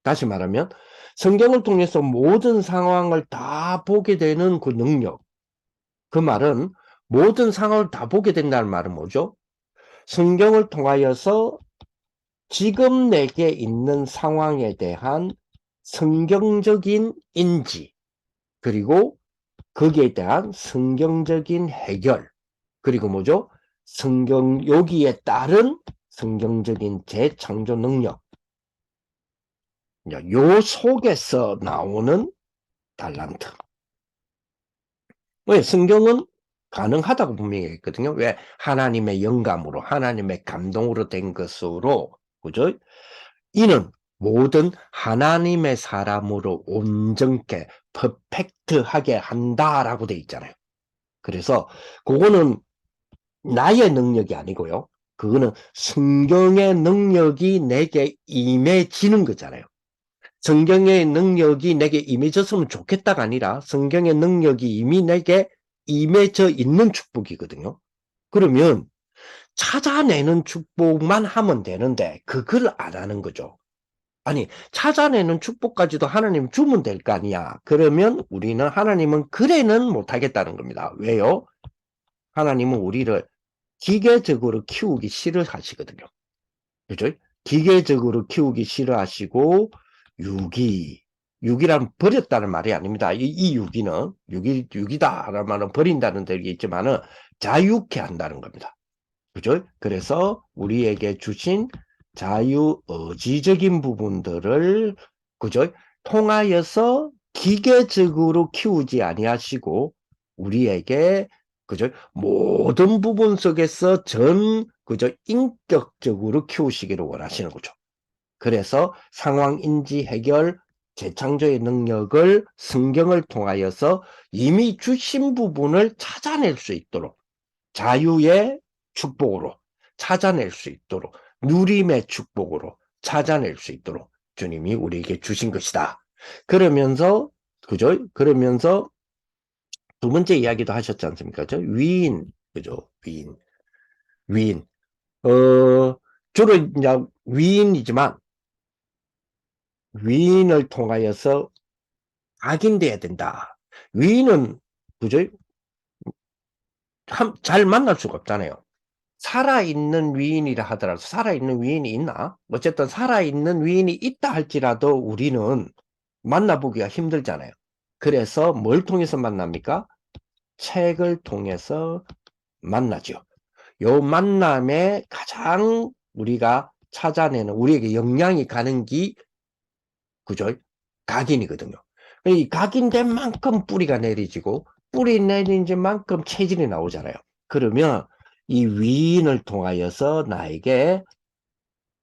다시 말하면 성경을 통해서 모든 상황을 다 보게 되는 그 능력. 그 말은 모든 상황을 다 보게 된다는 말은 뭐죠? 성경을 통하여서 지금 내게 있는 상황에 대한 성경적인 인지, 그리고 거기에 대한 성경적인 해결, 그리고 뭐죠? 여기에 따른 성경적인 재창조 능력. 요 속에서 나오는 달란트. 왜? 성경은 가능하다고 분명히 했거든요. 왜? 하나님의 영감으로, 하나님의 감동으로 된 것으로, 그죠? 이는 모든 하나님의 사람으로 온전케, 퍼펙트하게 한다라고 돼 있잖아요. 그래서 그거는 나의 능력이 아니고요. 그거는 성경의 능력이 내게 임해지는 거잖아요. 성경의 능력이 내게 임해졌으면 좋겠다가 아니라 성경의 능력이 이미 내게 임해져 있는 축복이거든요. 그러면 찾아내는 축복만 하면 되는데 그걸 안 하는 거죠. 아니, 찾아내는 축복까지도 하나님 주면 될 거 아니야. 그러면 우리는 하나님은 그래는 못하겠다는 겁니다. 왜요? 하나님은 우리를 기계적으로 키우기 싫어하시거든요. 그죠? 기계적으로 키우기 싫어하시고 유기란 버렸다는 말이 아닙니다. 이 유기는 유기다라는 말은 버린다는 뜻이 있지만은 자유케 한다는 겁니다. 그죠? 그래서 우리에게 주신 자유의지적인 부분들을 그죠? 통하여서 기계적으로 키우지 아니하시고 우리에게 그죠? 모든 부분 속에서 그죠? 인격적으로 키우시기를 원하시는 거죠. 그래서 상황 인지 해결 재창조의 능력을 성경을 통하여서 이미 주신 부분을 찾아낼 수 있도록 자유의 축복으로 찾아낼 수 있도록 누림의 축복으로 찾아낼 수 있도록 주님이 우리에게 주신 것이다. 그러면서 그죠? 그러면서 두 번째 이야기도 하셨지 않습니까? 위인 그죠? 위인 주로 이제 위인이지만 위인을 통하여서 각인돼야 된다. 위인은 그죠? 잘 만날 수가 없잖아요. 살아있는 위인이라 하더라도 살아있는 위인이 있나? 어쨌든 살아있는 위인이 있다 할지라도 우리는 만나보기가 힘들잖아요. 그래서 뭘 통해서 만납니까? 책을 통해서 만나죠. 요 만남에 가장 우리가 찾아내는 우리에게 영향이 가는 게 그죠? 각인이거든요. 이 각인된 만큼 뿌리가 내리지고 뿌리 내리는 만큼 체질이 나오잖아요. 그러면 이 위인을 통하여서 나에게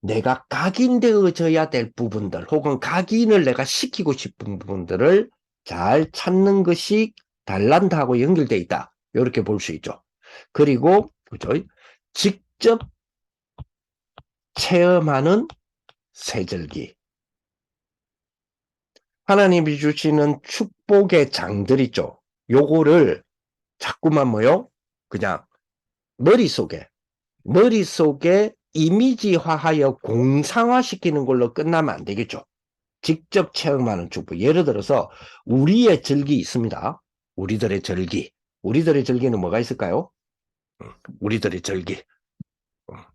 내가 각인되어져야 될 부분들 혹은 각인을 내가 시키고 싶은 부분들을 잘 찾는 것이 달란트하고 연결되어 있다. 이렇게 볼 수 있죠. 그리고 그죠? 직접 체험하는 세절기. 하나님이 주시는 축복의 장들 있죠. 요거를 자꾸만 뭐요? 그냥 머릿속에 이미지화하여 공상화시키는 걸로 끝나면 안 되겠죠. 직접 체험하는 축복. 예를 들어서 우리의 절기 있습니다. 우리들의 절기는 뭐가 있을까요? 우리들의 절기.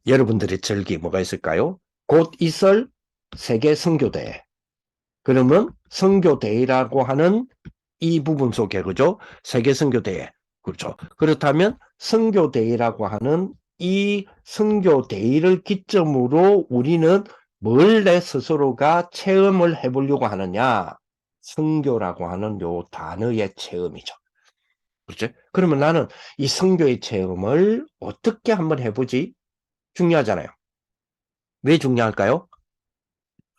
여러분들의 절기 뭐가 있을까요? 곧 있을 세계 선교대회. 그러면 선교대회라고 하는 이 부분 속에 그죠? 세계 선교대회. 그렇죠. 그렇다면 선교대회라고 하는 이 선교대회를 기점으로 우리는 뭘 내 스스로가 체험을 해보려고 하느냐? 선교라고 하는 요 단어의 체험이죠. 그렇죠? 그러면 나는 이 선교의 체험을 어떻게 한번 해보지? 중요하잖아요. 왜 중요할까요?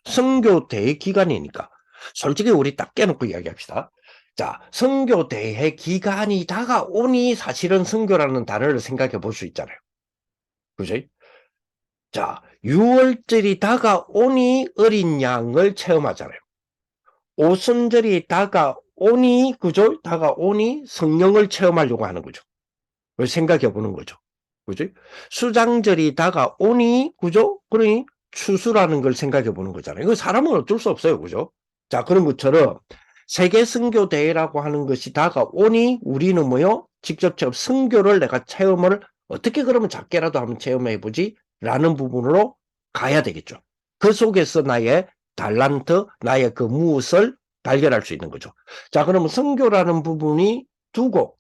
선교대회 기간이니까. 솔직히 우리 딱 깨놓고 이야기합시다. 자, 선교대회 기간이 다가오니 사실은 선교라는 단어를 생각해 볼 수 있잖아요. 그죠? 자, 6월절이 다가오니 어린 양을 체험하잖아요. 오순절이 다가오니, 그죠? 다가오니 성령을 체험하려고 하는 거죠. 생각해 보는 거죠. 그죠? 수장절이 다가오니, 그죠? 그러니 추수라는 걸 생각해 보는 거잖아요. 이거 사람은 어쩔 수 없어요. 그죠? 자, 그런 것처럼 세계 선교대회라고 하는 것이 다가오니 우리는 뭐요? 직접 선교를 내가 체험을 어떻게 그러면 작게라도 한번 체험해 보지? 라는 부분으로 가야 되겠죠. 그 속에서 나의 달란트, 나의 그 무엇을 발견할 수 있는 거죠. 자, 그러면 선교라는 부분이 두고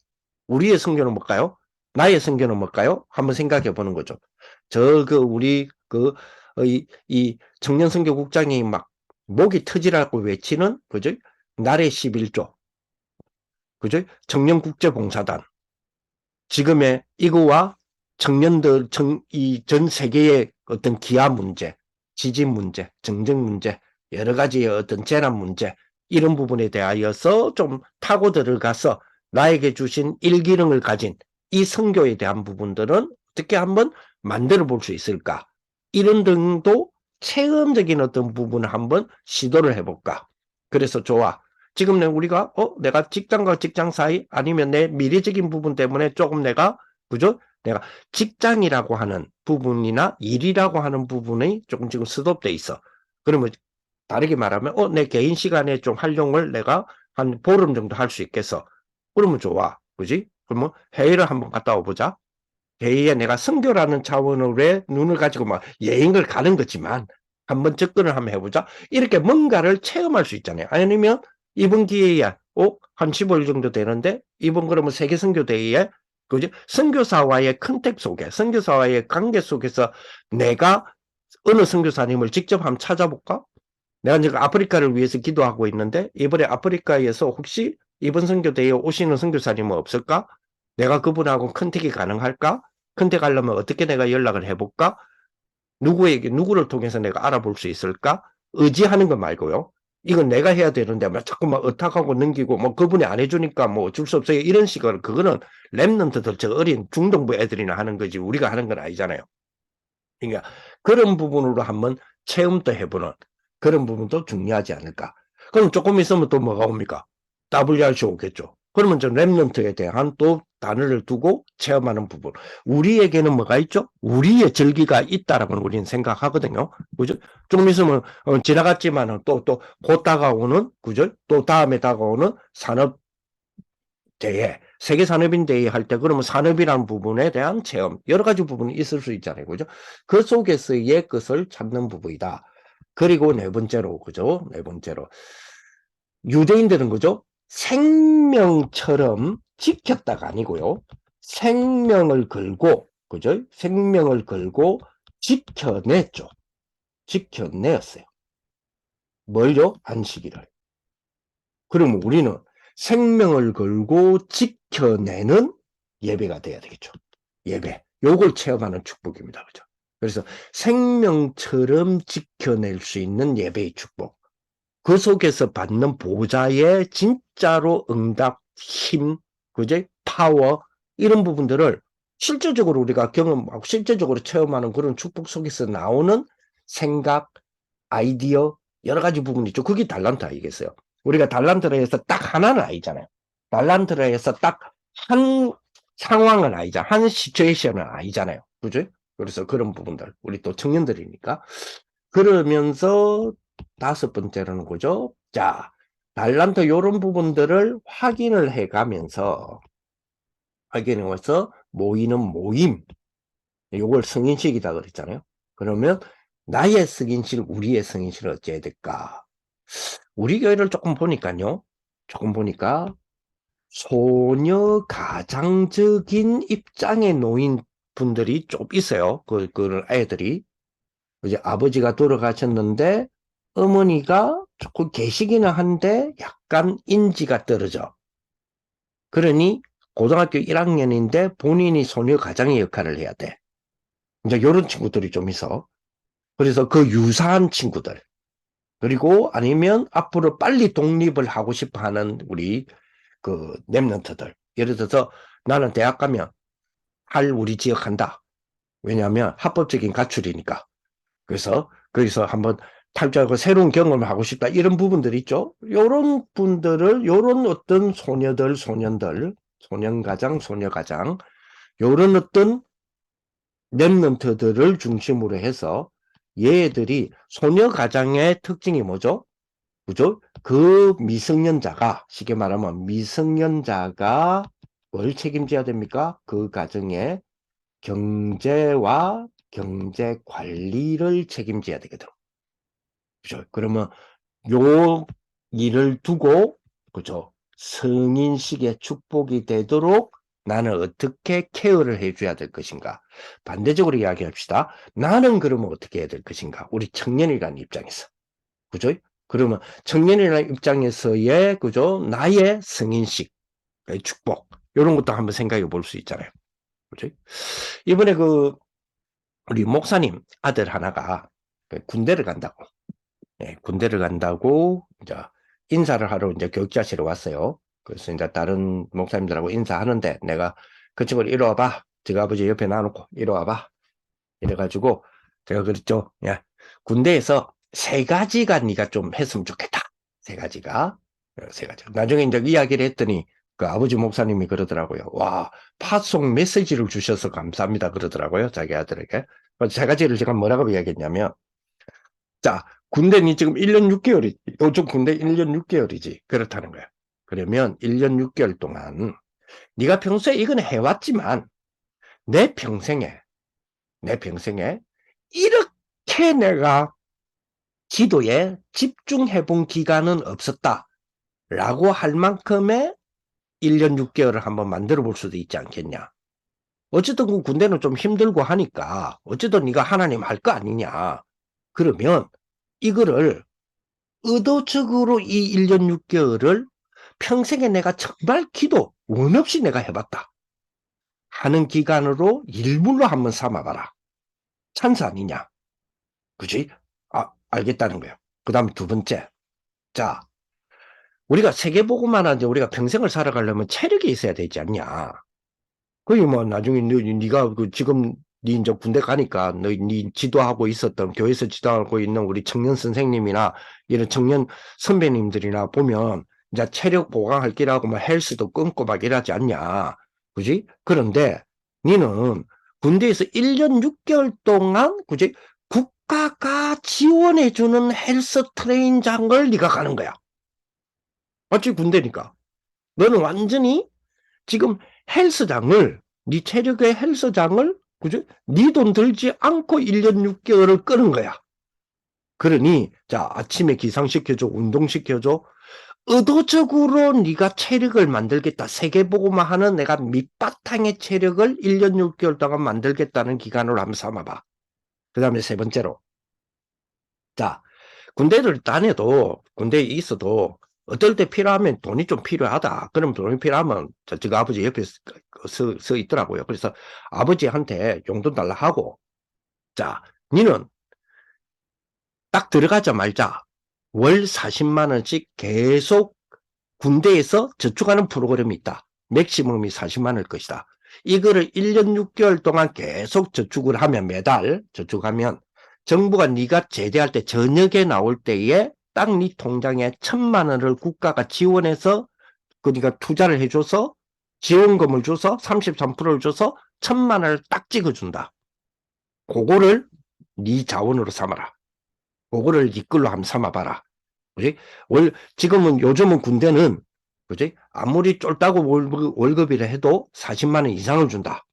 우리의 선교는 뭘까요? 나의 선교는 뭘까요? 한번 생각해 보는 거죠. 우리 이 청년 선교국장이 막 목이 터지라고 외치는 그죠? 나래 11조 그죠? 청년국제봉사단 지금의 이거와 청년들 이 전 세계의 어떤 기아 문제, 지진 문제, 정쟁 문제, 여러 가지의 어떤 재난 문제 이런 부분에 대하여서 좀 타고 들어가서 나에게 주신 일기능을 가진 이 선교에 대한 부분들은 어떻게 한번 만들어 볼 수 있을까? 이런 등도 체험적인 어떤 부분을 한번 시도를 해볼까? 그래서 좋아. 지금 우리가 내가 직장과 직장 사이 아니면 내 미래적인 부분 때문에 조금 내가 그죠? 내가 직장이라고 하는 부분이나 일이라고 하는 부분이 조금 지금 스톱돼 있어. 그러면 다르게 말하면 내 개인 시간에 좀 활용을 내가 한 보름 정도 할 수 있겠어. 그러면 좋아. 그지? 그러면 해외를 한번 갔다 와보자. 해외에 내가 선교라는 차원으로의 눈을 가지고 막 여행을 가는 거지만 한번 접근을 한번 해보자. 이렇게 뭔가를 체험할 수 있잖아요. 아니면 이번 기회에 한 15일 정도 되는데 이번 그러면 세계 선교대회에 그지? 선교사와의 컨택 속에 선교사와의 관계 속에서 내가 어느 선교사님을 직접 한번 찾아볼까? 내가 지금 아프리카를 위해서 기도하고 있는데 이번에 아프리카에서 혹시 이번 선교대회에 오시는 선교사님은 없을까? 내가 그분하고 컨택이 가능할까? 컨택하려면 어떻게 내가 연락을 해볼까? 누구를 통해서 내가 알아볼 수 있을까? 의지하는 것 말고요. 이건 내가 해야 되는데 자꾸 막 의탁하고 넘기고 뭐 그분이 안 해주니까 뭐 어쩔 수 없어요. 이런 식으로 그거는 랩런트들 저 어린 중동부 애들이나 하는 거지 우리가 하는 건 아니잖아요. 그러니까 그런 부분으로 한번 체험도 해보는 그런 부분도 중요하지 않을까. 그럼 조금 있으면 또 뭐가 옵니까? WRC 오겠죠. 그러면 저 랩런트에 대한 또 단어를 두고 체험하는 부분. 우리에게는 뭐가 있죠? 우리의 절기가 있다라고 우리는 생각하거든요. 그죠? 좀 있으면 지나갔지만은 곧 다가오는, 그죠? 또 다음에 다가오는 산업 대회, 세계 산업인 대회 할 때 그러면 산업이라는 부분에 대한 체험, 여러 가지 부분이 있을 수 있잖아요. 그죠? 그 속에서의 것을 찾는 부분이다. 그리고 네 번째로, 그죠? 네 번째로. 유대인들은 그죠? 생명처럼 지켰다가 아니고요. 생명을 걸고, 그죠? 생명을 걸고 지켜냈죠. 지켜냈어요. 뭘요? 안식일을. 그러면 우리는 생명을 걸고 지켜내는 예배가 돼야 되겠죠. 예배. 요걸 체험하는 축복입니다. 그죠? 그래서 생명처럼 지켜낼 수 있는 예배의 축복. 그 속에서 받는 보좌의 진짜로 응답, 힘, 그죠? 파워, 이런 부분들을 실제적으로 우리가 경험하고 실제적으로 체험하는 그런 축복 속에서 나오는 생각, 아이디어, 여러 가지 부분이 있죠. 그게 달란트 아니겠어요? 우리가 달란트라 해서 딱 하나는 아니잖아요. 달란트라 해서 딱 한 상황은 아니잖아요. 한 시츄에이션은 아니잖아요. 그죠? 그래서 그런 부분들, 우리 또 청년들이니까. 그러면서 다섯 번째로는 그죠? 자, 달란트 이런 부분들을 확인을 해가면서 모이는 모임, 요걸 승인식이다 그랬잖아요. 그러면 나의 승인실, 우리의 승인실을 어찌해야 될까? 우리 교회를 조금 보니까요. 소녀 가장적인 입장에 놓인 분들이 좀 있어요. 그 애들이. 이제 아버지가 돌아가셨는데 어머니가 조금 계시기는 한데 약간 인지가 떨어져. 그러니 고등학교 1학년인데 본인이 소녀 가장의 역할을 해야 돼. 이제 이런 친구들이 좀 있어. 그래서 그 유사한 친구들. 그리고 아니면 앞으로 빨리 독립을 하고 싶어 하는 우리 그 랩런트들. 예를 들어서 나는 대학 가면 우리 지역 한다. 왜냐하면 합법적인 가출이니까. 그래서 거기서 한번 탈주하고 새로운 경험을 하고 싶다. 이런 부분들이 있죠. 요런 분들을, 요런 어떤 소녀들, 소년가장, 소녀가장, 요런 어떤 랩런트들을 중심으로 해서 얘들이 소녀가장의 특징이 뭐죠? 그죠? 그 미성년자가, 쉽게 말하면 미성년자가 뭘 책임져야 됩니까? 그 가정의 경제와 경제 관리를 책임져야 되거든. 그죠? 그러면 요 일을 두고, 그죠? 성인식의 축복이 되도록 나는 어떻게 케어를 해줘야 될 것인가? 반대적으로 이야기합시다. 나는 그러면 어떻게 해야 될 것인가? 우리 청년이라는 입장에서. 그죠? 그러면 청년이라는 입장에서의, 그죠? 나의 성인식의 축복. 이런 것도 한번 생각해 볼 수 있잖아요. 그죠? 이번에 우리 목사님 아들 하나가 군대를 간다고. 예, 군대를 간다고, 이제, 인사를 하러 이제 교육자실에 왔어요. 그래서 이제 다른 목사님들하고 인사하는데, 내가 그 친구를 이리 와봐. 제가 아버지 옆에 놔놓고, 이리 와봐. 이래가지고, 제가 그랬죠. 야, 군대에서 세 가지가 네가 좀 했으면 좋겠다. 세 가지가. 세 가지. 나중에 이제 이야기를 했더니 그 아버지 목사님이 그러더라고요. 와, 파송 메시지를 주셔서 감사합니다. 그러더라고요. 자기 아들에게. 세 가지를 제가 뭐라고 이야기했냐면, 자, 군대는 지금 1년 6개월이지. 요즘 군대 1년 6개월이지. 그렇다는 거야. 그러면 1년 6개월 동안 네가 평소에 이건 해왔지만 내 평생에 이렇게 내가 기도에 집중해본 기간은 없었다. 라고 할 만큼의 1년 6개월을 한번 만들어 볼 수도 있지 않겠냐. 어쨌든 그 군대는 좀 힘들고 하니까 어쨌든 네가 하나님 할 거 아니냐. 그러면 이거를 의도적으로 이 1년 6개월을 평생에 내가 정말 기도 원 없이 내가 해봤다 하는 기간으로 일부러 한번 삼아봐라. 찬스 아니냐. 그지? 알겠다는 거예요. 그 다음에 두 번째. 자, 우리가 세계보고만 하는데 우리가 평생을 살아가려면 체력이 있어야 되지 않냐. 그게 뭐 나중에 네가 지금 네 이제 군대 가니까 네 지도하고 있었던 교회에서 지도하고 있는 우리 청년 선생님이나 이런 청년 선배님들이나 보면 이제 체력 보강할 기라고 뭐 헬스도 끊고 막 이러지 않냐. 그지? 그런데 니는 군대에서 1년 6개월 동안 그지? 국가가 지원해주는 헬스 트레이닝장을 네가 가는 거야. 맞지? 군대니까. 너는 완전히 지금 헬스장을, 네 체력의 헬스장을, 그죠? 네 돈 들지 않고 1년 6개월을 끄는 거야. 그러니, 자, 아침에 기상시켜줘, 운동시켜줘. 의도적으로 네가 체력을 만들겠다. 세계보고만 하는 내가 밑바탕의 체력을 1년 6개월 동안 만들겠다는 기간으로 한번 삼아봐. 그 다음에 세 번째로. 자, 군대를 다녀도, 군대에 있어도, 어떨 때 필요하면 돈이 좀 필요하다. 그럼 돈이 필요하면, 제가 아버지 옆에 서 있더라고요. 그래서 아버지한테 용돈 달라 하고, 자, 니는 딱 들어가자마자 월 40만 원씩 계속 군대에서 저축하는 프로그램이 있다. 맥시멈이 40만 원일 것이다. 이거를 1년 6개월 동안 계속 저축을 하면, 매달 저축하면, 정부가 네가 제대할 때 저녁에 나올 때에 딱 네 통장에 1,000만 원을 국가가 지원해서 그러니까 투자를 해줘서 지원금을 줘서 33%를 줘서 1,000만 원을 딱 찍어준다. 그거를 네 자원으로 삼아라. 그거를 네 걸로 한번 삼아봐라. 그지? 지금은 요즘은 군대는 그지? 아무리 쫄다고 월급이라 해도 40만 원 이상을 준다.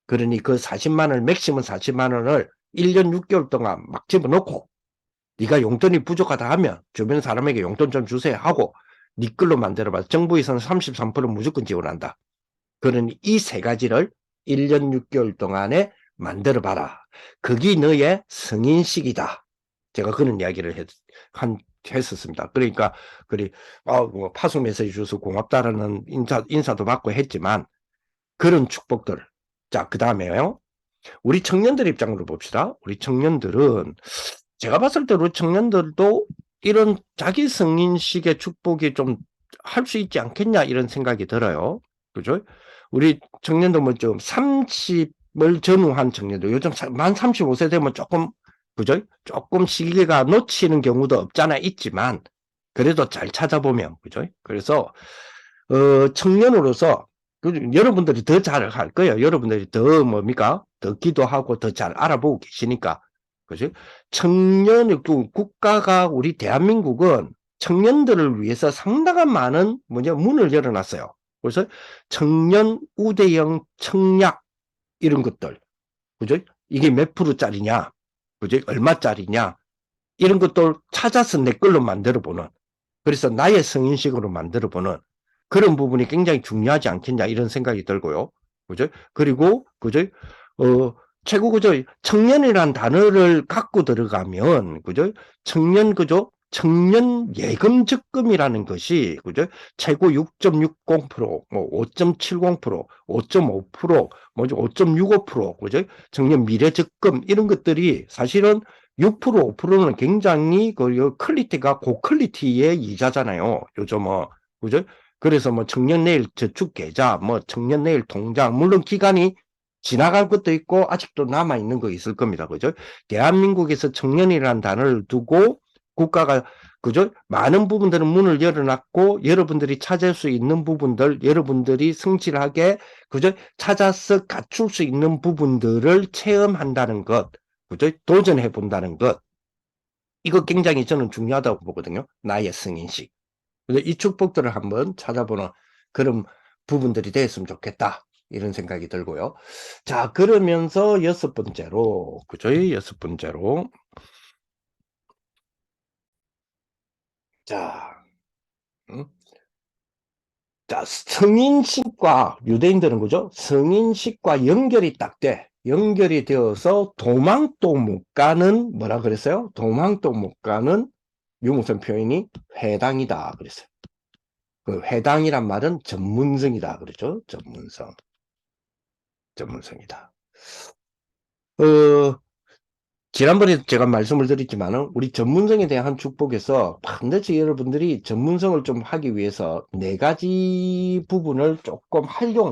그러니 그 40만 원, 맥시멈 40만 원을 1년 6개월 동안 막 집어넣고 네가 용돈이 부족하다 하면 주변 사람에게 용돈 좀 주세요 하고 네 걸로 만들어봐. 정부에서는 33% 무조건 지원한다. 그러니 이 세 가지를 1년 6개월 동안에 만들어봐라. 그게 너의 승인식이다. 제가 그런 이야기를 했었습니다. 그러니까 뭐 파송 메시지 줘서 고맙다라는 인사도 받고 했지만 그런 축복들. 자, 그 다음에요. 우리 청년들 입장으로 봅시다. 우리 청년들은 제가 봤을 때 우리 청년들도 이런 자기 승인식의 축복이 좀 할 수 있지 않겠냐 이런 생각이 들어요. 그죠? 우리 청년들 뭐 좀 30을 전후한 청년들 요즘 만 35세 되면 조금 그죠? 조금 시기가 놓치는 경우도 없잖아 있지만 그래도 잘 찾아보면 그죠? 그래서 청년으로서 여러분들이 더 잘 할 거예요. 여러분들이 더 뭡니까? 더 기도하고 더 잘 알아보고 계시니까. 그죠? 국가가 우리 대한민국은 청년들을 위해서 상당한 많은 문을 열어놨어요. 그래서 청년 우대형 청약 이런 것들. 그죠? 이게 몇 프로짜리냐? 그죠? 얼마짜리냐? 이런 것들 찾아서 내 걸로 만들어보는. 그래서 나의 성인식으로 만들어보는 그런 부분이 굉장히 중요하지 않겠냐 이런 생각이 들고요. 그죠? 그리고 그죠? 최고 그죠? 청년이란 단어를 갖고 들어가면 그죠? 청년 그죠? 청년 예금 적금이라는 것이 그죠? 최고 6.60%, 뭐 5.70%, 5.5%, 뭐 5.65%, 그죠? 청년 미래 적금 이런 것들이 사실은 6%, 5%는 굉장히 그 퀄리티가 고퀄리티의 이자잖아요. 요즘은 그죠? 그래서 뭐 청년 내일 저축 계좌, 뭐 청년 내일 통장, 물론 기간이 지나갈 것도 있고 아직도 남아있는 거 있을 겁니다. 그죠? 대한민국에서 청년이라는 단어를 두고 국가가 그죠? 많은 부분들은 문을 열어놨고 여러분들이 찾을 수 있는 부분들, 여러분들이 성실하게 그죠? 찾아서 갖출 수 있는 부분들을 체험한다는 것, 그죠? 도전해 본다는 것. 이거 굉장히 저는 중요하다고 보거든요. 나의 승인식. 그래서 이 축복들을 한번 찾아보는 그런 부분들이 됐으면 좋겠다. 이런 생각이 들고요. 자, 그러면서 여섯 번째로, 그죠? 여섯 번째로. 자, 자, 성인식과, 유대인들은 그죠? 성인식과 연결이 딱 돼. 연결이 되어서 도망도 못 가는, 뭐라 그랬어요? 도망도 못 가는 유무선 표현이 회당이다. 그랬어요. 그 회당이란 말은 전문성이다. 그러죠? 전문성. 전문성이다. 지난번에 제가 말씀을 드렸지만은 우리 전문성에 대한 축복에서 반드시 여러분들이 전문성을 좀 하기 위해서 네 가지 부분을 조금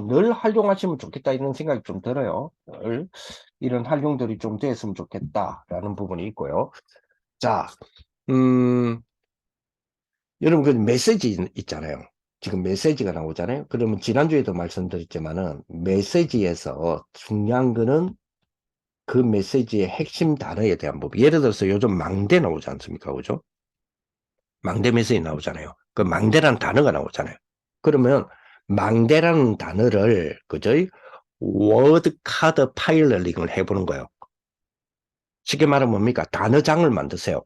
늘 활용하시면 좋겠다 이런 생각이 좀 들어요. 늘 이런 활용들이 좀 됐으면 좋겠다라는 부분이 있고요. 자, 여러분 그 메시지 있잖아요. 지금 메시지가 나오잖아요. 그러면 지난주에도 말씀드렸지만은 메시지에서 중요한 거는 그 메시지의 핵심 단어에 대한 부분. 예를 들어서 요즘 망대 나오지 않습니까? 그죠? 망대 메시지 나오잖아요. 그 망대라는 단어가 나오잖아요. 그러면 망대라는 단어를, 그죠? 워드 카드 파일링을 해보는 거예요. 쉽게 말하면 뭡니까? 단어장을 만드세요.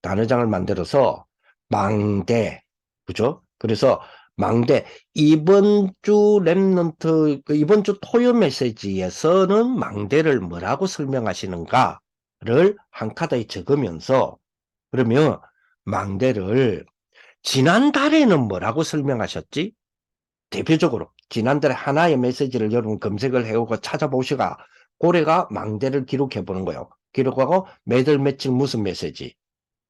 단어장을 만들어서 망대, 그죠? 그래서 망대, 이번 주 랩넌트, 이번 주 토요 메시지에서는 망대를 뭐라고 설명하시는가를 한 카드에 적으면서, 그러면 망대를 지난달에는 뭐라고 설명하셨지? 대표적으로 지난달에 하나의 메시지를 여러분 검색을 해오고 찾아보시가 고래가 망대를 기록해 보는 거예요. 기록하고 매달 며칠 무슨 메시지.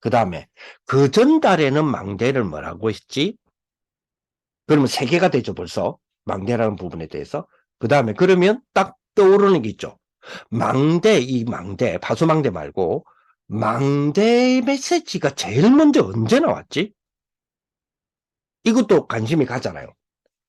그 다음에 그 전달에는 망대를 뭐라고 했지? 그러면 세 개가 되죠 벌써. 망대라는 부분에 대해서. 그 다음에 그러면 딱 떠오르는 게 있죠. 망대, 이 망대, 파수망대 말고 망대 메시지가 제일 먼저 언제 나왔지? 이것도 관심이 가잖아요.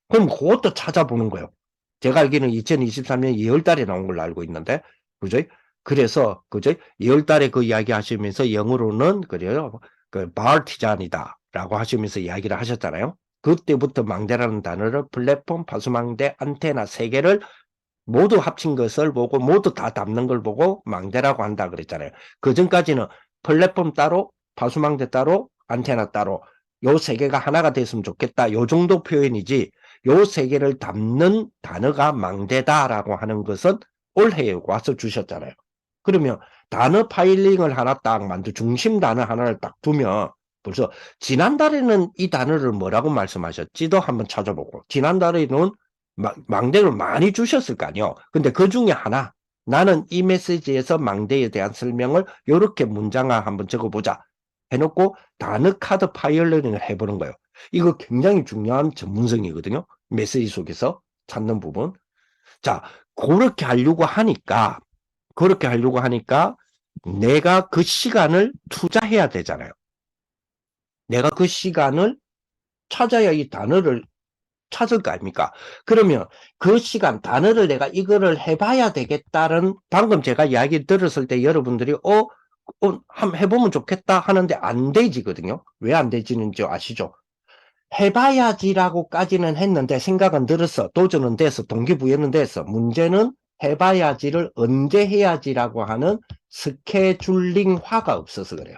그럼 그것도 찾아보는 거예요. 제가 알기로는 2023년 2월 달에 나온 걸로 알고 있는데, 그죠? 그래서, 그죠? 2월 달에 그 이야기 하시면서 영어로는, 그래요. 그, 바르티잔이다. 라고 하시면서 이야기를 하셨잖아요. 그때부터 망대라는 단어를 플랫폼, 파수망대, 안테나 세 개를 모두 합친 것을 보고, 모두 다 담는 걸 보고 망대라고 한다 그랬잖아요. 그 전까지는 플랫폼 따로, 파수망대 따로, 안테나 따로, 요 세 개가 하나가 됐으면 좋겠다. 요 정도 표현이지, 요 세 개를 담는 단어가 망대다라고 하는 것은 올해에 와서 주셨잖아요. 그러면 단어 파일링을 하나 딱 중심 단어 하나를 딱 두면 벌써 지난달에는 이 단어를 뭐라고 말씀하셨지도 한번 찾아보고, 지난달에는 망대를 많이 주셨을 거 아니에요. 근데 그 중에 하나, 나는 이 메시지에서 망대에 대한 설명을 이렇게 문장화 한번 적어보자 해놓고 단어 카드 파일링을 해보는 거예요. 이거 굉장히 중요한 전문성이거든요. 메시지 속에서 찾는 부분. 자, 그렇게 하려고 하니까 내가 그 시간을 투자해야 되잖아요. 내가 그 시간을 찾아야 이 단어를 찾을 거 아닙니까? 그러면 그 시간, 단어를 내가 이거를 해봐야 되겠다는, 방금 제가 이야기 들었을 때 여러분들이, 한번 해보면 좋겠다 하는데 안 되지거든요. 왜 안 되지는지 아시죠? 해봐야지라고까지는 했는데 생각은 들었어. 도전은 됐어. 동기부여는 됐어. 문제는 해봐야지를 언제 해야지라고 하는 스케줄링화가 없어서 그래요.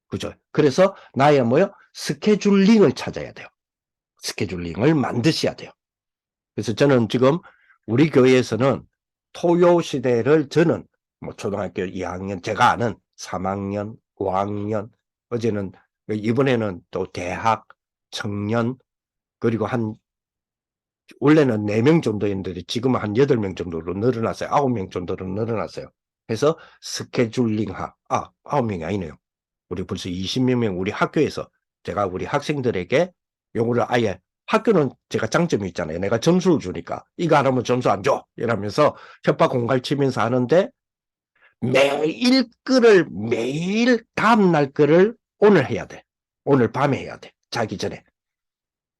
그죠? 그래서 나의 스케줄링을 찾아야 돼요. 스케줄링을 만드셔야 돼요. 그래서 저는 지금 우리 교회에서는 토요 시대를 저는 초등학교 2학년, 제가 아는 3학년, 5학년, 어제는 이번에는 또 대학, 청년, 그리고 원래는 4명 정도였는데 지금은 한 8명 정도로 늘어났어요. 9명 정도로 늘어났어요. 그래서 스케줄링화, 9명이 아니네요. 우리 벌써 20몇 명 우리 학교에서 제가 우리 학생들에게 요거를 아예 학교는 제가 장점이 있잖아요. 내가 점수를 주니까 이거 안 하면 점수 안 줘. 이러면서 협박 공갈 치면서 하는데 매일 다음날 거를 오늘 해야 돼. 오늘 밤에 해야 돼. 자기 전에.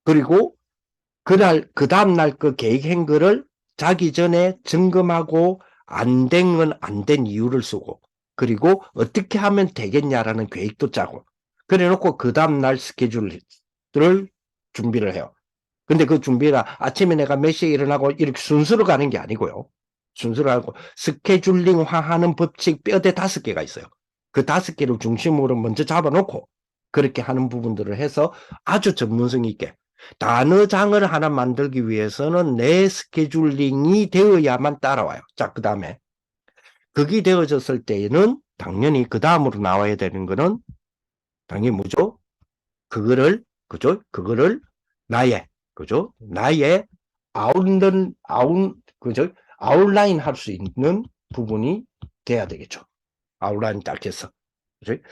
그리고 그 다음날 그 계획한 거를 자기 전에 점검하고 안 된 건 안 된 이유를 쓰고 그리고 어떻게 하면 되겠냐라는 계획도 짜고 그래 놓고 그 다음날 스케줄을 준비를 해요. 근데 그 준비가 아침에 내가 몇 시에 일어나고 이렇게 순서로 가는 게 아니고요. 순서로 하고 스케줄링화하는 법칙 뼈대 5개가 있어요. 그 5개를 중심으로 먼저 잡아놓고 그렇게 하는 부분들을 해서 아주 전문성 있게 단어장을 하나 만들기 위해서는 내 스케줄링이 되어야만 따라와요. 자, 그 다음에 그게 되어졌을 때에는 당연히 그 다음으로 나와야 되는 거는 당연히 뭐죠? 그거를 나의 아웃라인 할 수 있는 부분이 돼야 되겠죠. 아웃라인 딱 해서. 그죠?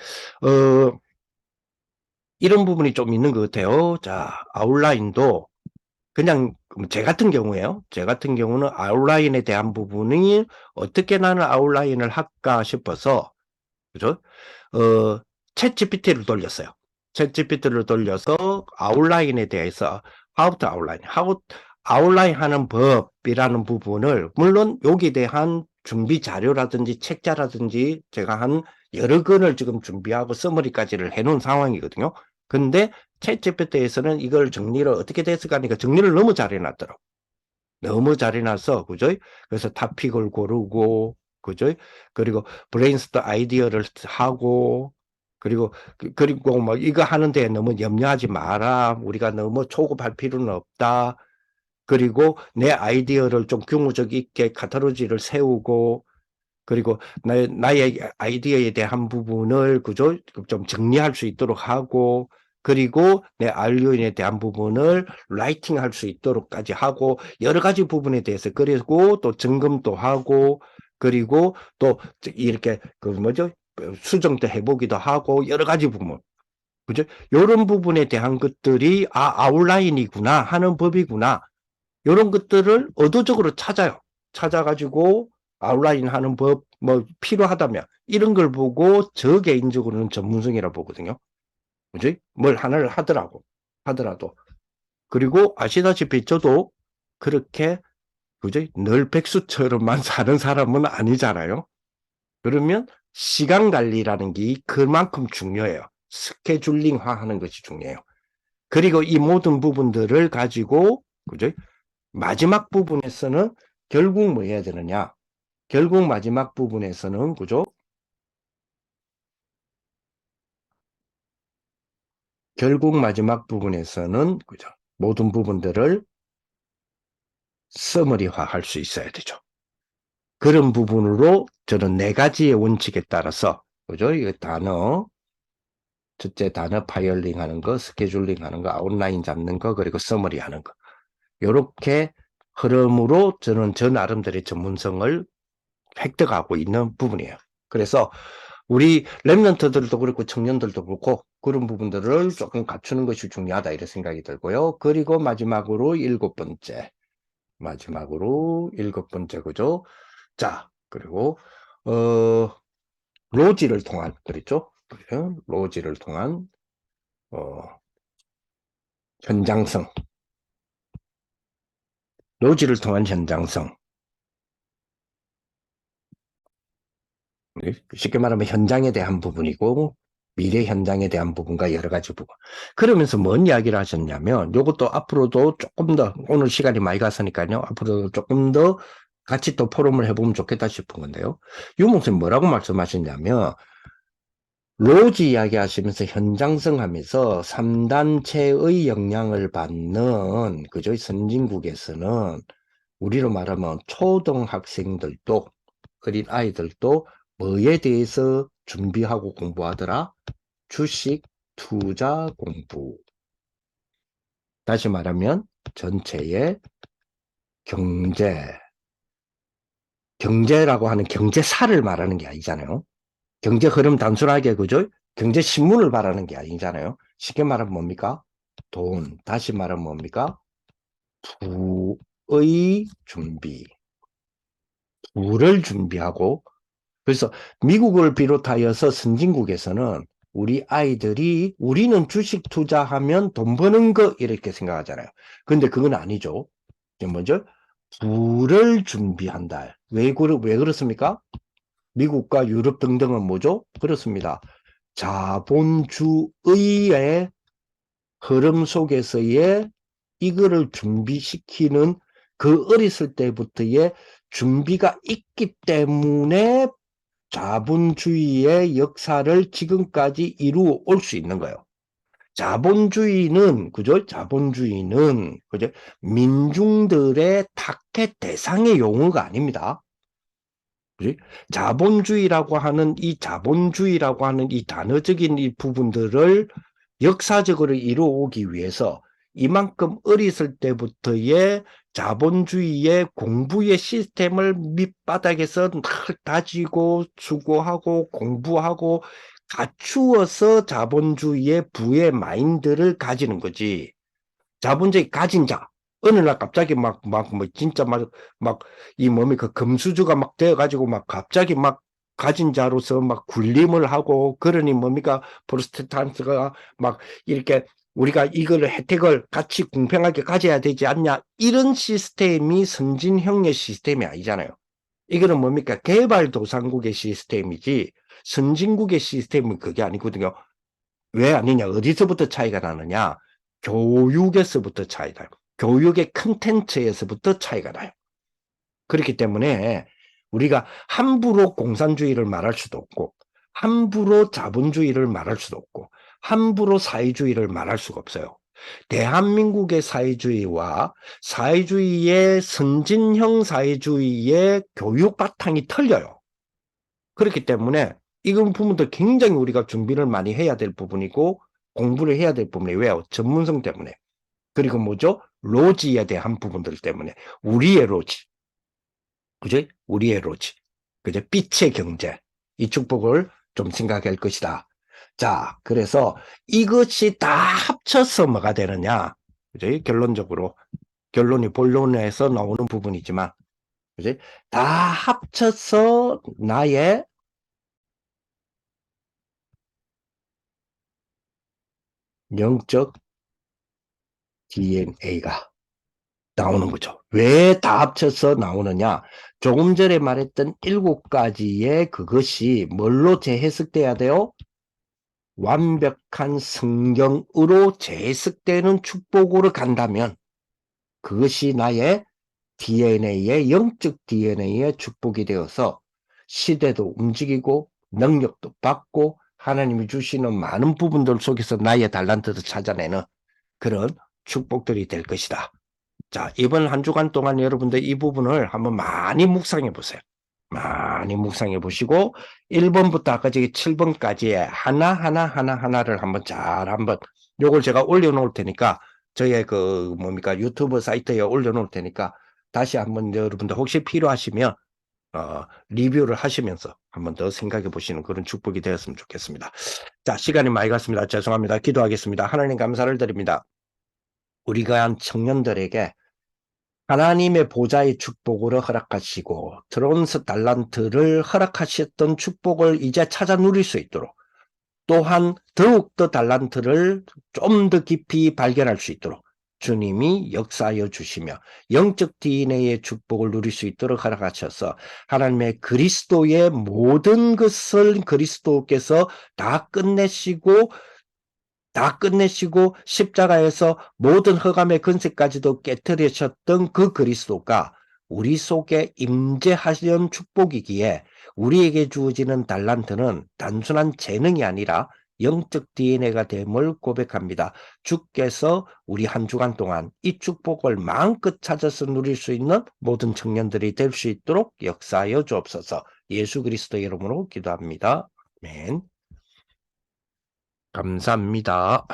이런 부분이 좀 있는 것 같아요. 자, 아웃라인도 그냥 제 같은 경우는 아웃라인에 대한 부분이 어떻게 나는 아웃라인을 할까 싶어서 그죠? 챗 GPT를 돌렸어요. 챗 GPT를 돌려서 아웃라인에 대해서 아웃라인 하는 법이라는 부분을 물론 여기에 대한 준비 자료라든지 책자라든지 제가 한 여러 권을 지금 준비하고 서머리까지를 해놓은 상황이거든요. 근데 챗 GPT에서는 이걸 정리를 어떻게 됐을까 하니까 정리를 너무 잘 해놨더라고. 너무 잘 해놔서 그죠? 그래서 토픽을 고르고 그죠? 그리고 브레인스토 아이디어를 하고 그리고 뭐 이거 하는데 너무 염려하지 마라. 우리가 너무 초급할 필요는 없다. 그리고 내 아이디어를 좀 규모적 있게 카탈로지를 세우고 그리고 나의 아이디어에 대한 부분을 그죠? 좀 정리할 수 있도록 하고 그리고 내 알료인에 대한 부분을 라이팅할 수 있도록까지 하고 여러 가지 부분에 대해서 그리고 또 점검도 하고 그리고 또 이렇게 수정도 해보기도 하고 여러 가지 부분 그죠? 이런 부분에 대한 것들이 아웃라인이구나 하는 법이구나 이런 것들을 의도적으로 찾아가지고 아웃라인 하는 법 뭐 필요하다면 이런 걸 보고 저 개인적으로는 전문성이라고 보거든요. 그지? 뭘 하나를 하더라도 그리고 아시다시피 저도 그렇게 그지? 늘 백수처럼만 사는 사람은 아니잖아요. 그러면 시간 관리라는 게 그만큼 중요해요. 스케줄링화 하는 것이 중요해요. 그리고 이 모든 부분들을 가지고 그죠? 마지막 부분에서는 결국 뭐 해야 되느냐? 결국 마지막 부분에서는 그죠? 결국 마지막 부분에서는 그죠? 모든 부분들을 서머리화 할 수 있어야 되죠. 그런 부분으로 저는 4가지의 원칙에 따라서 그죠? 이 단어 첫째 단어 파일링 하는 거, 스케줄링 하는 거, 아웃라인 잡는 거, 그리고 서머리 하는 거. 이렇게 흐름으로 저는 저 나름대로의 전문성을 획득하고 있는 부분이에요. 그래서 우리 랩런트들도 그렇고 청년들도 그렇고 그런 부분들을 조금 갖추는 것이 중요하다 이런 생각이 들고요. 그리고 마지막으로 7번째 그죠? 자, 그리고 로지를 통한 그랬죠? 로지를 통한 현장성. 로지를 통한 현장성. 쉽게 말하면 현장에 대한 부분이고 미래 현장에 대한 부분과 여러 가지 부분. 그러면서 뭔 이야기를 하셨냐면 이것도 앞으로도 조금 더 오늘 시간이 많이 갔으니까요. 앞으로도 조금 더 같이 또 포럼을 해보면 좋겠다 싶은 건데요. 유목쌤 뭐라고 말씀하셨냐면 로지 이야기 하시면서 현장성 하면서 3단체의 영향을 받는 그죠? 선진국에서는 우리로 말하면 초등학생들도 어린 아이들도 뭐에 대해서 준비하고 공부하더라? 주식 투자 공부. 다시 말하면 전체의 경제라고 하는 경제사를 말하는 게 아니잖아요. 경제 흐름 단순하게 그죠? 경제 신문을 말하는 게 아니잖아요. 쉽게 말하면 뭡니까? 돈. 다시 말하면 뭡니까? 부의 준비. 부를 준비하고, 그래서 미국을 비롯하여서 선진국에서는 우리 아이들이 우리는 주식 투자하면 돈 버는 거 이렇게 생각하잖아요. 근데 그건 아니죠. 이제 먼저 부를 준비한다. 왜 그렇습니까? 미국과 유럽 등등은 뭐죠? 그렇습니다. 자본주의의 흐름 속에서의 이거를 준비시키는 그 어렸을 때부터의 준비가 있기 때문에 자본주의의 역사를 지금까지 이루어 올 수 있는 거예요. 자본주의는, 그죠? 자본주의는, 그죠? 민중들의 타켓 대상의 용어가 아닙니다. 그지? 자본주의라고 하는 이 단어적인 이 부분들을 역사적으로 이루어오기 위해서 이만큼 어렸을 때부터의 자본주의의 공부의 시스템을 밑바닥에서 다지고 수고하고 공부하고 갖추어서 자본주의의 부의 마인드를 가지는 거지. 자본주의 가진 자. 어느 날 갑자기 진짜 이 몸이 그 금수저가 막 되어가지고 갑자기 가진 자로서 군림을 하고, 그러니 뭡니까? 프로테스탄트가 이렇게 우리가 이걸 혜택을 같이 공평하게 가져야 되지 않냐? 이런 시스템이 선진형의 시스템이 아니잖아요. 이거는 뭡니까? 개발도상국의 시스템이지, 선진국의 시스템은 그게 아니거든요. 왜 아니냐? 어디서부터 차이가 나느냐? 교육에서부터 차이가 나요. 교육의 컨텐츠에서부터 차이가 나요. 그렇기 때문에 우리가 함부로 공산주의를 말할 수도 없고, 함부로 자본주의를 말할 수도 없고, 함부로 사회주의를 말할 수가 없어요. 대한민국의 사회주의와 사회주의의 선진형 사회주의의 교육 바탕이 틀려요. 그렇기 때문에 이건 부분도 굉장히 우리가 준비를 많이 해야 될 부분이고, 공부를 해야 될 부분이 왜요? 전문성 때문에. 그리고 뭐죠? 로지에 대한 부분들 때문에. 우리의 로지. 그죠? 우리의 로지. 그죠? 빛의 경제. 이 축복을 좀 생각할 것이다. 자, 그래서 이것이 다 합쳐서 뭐가 되느냐? 그죠? 결론적으로. 결론이 본론에서 나오는 부분이지만, 그죠? 다 합쳐서 나의 영적 DNA가 나오는 거죠. 왜 다 합쳐서 나오느냐? 조금 전에 말했던 7가지의 그것이 뭘로 재해석돼야 돼요? 완벽한 성경으로 재해석되는 축복으로 간다면 그것이 나의 DNA의 영적 DNA의 축복이 되어서 시대도 움직이고 능력도 받고 하나님이 주시는 많은 부분들 속에서 나의 달란트를 찾아내는 그런 축복들이 될 것이다. 자, 이번 한 주간 동안 여러분들 이 부분을 한번 많이 묵상해 보세요. 많이 묵상해 보시고 1번부터 아까 저기 7번까지의 하나를 한번 요걸 제가 올려놓을 테니까 저의 유튜브 사이트에 올려놓을 테니까 다시 한번 여러분들 혹시 필요하시면 리뷰를 하시면서 한번 더 생각해 보시는 그런 축복이 되었으면 좋겠습니다. 자, 시간이 많이 갔습니다. 죄송합니다. 기도하겠습니다. 하나님 감사를 드립니다. 우리가 한 청년들에게 하나님의 보좌의 축복으로 허락하시고 드론스 달란트를 허락하셨던 축복을 이제 찾아 누릴 수 있도록, 또한 더욱더 달란트를 좀 더 깊이 발견할 수 있도록 주님이 역사하여 주시며 영적 DNA의 축복을 누릴 수 있도록 허락하셔서 하나님의 그리스도의 모든 것을 그리스도께서 다 끝내시고 십자가에서 모든 흑암의 근세까지도 깨뜨리셨던 그 그리스도가 우리 속에 임재하시는 축복이기에 우리에게 주어지는 달란트는 단순한 재능이 아니라 영적 DNA가 됨을 고백합니다. 주께서 우리 한 주간 동안 이 축복을 마음껏 찾아서 누릴 수 있는 모든 청년들이 될 수 있도록 역사하여 주옵소서. 예수 그리스도 이름으로 기도합니다. 아멘. 감사합니다.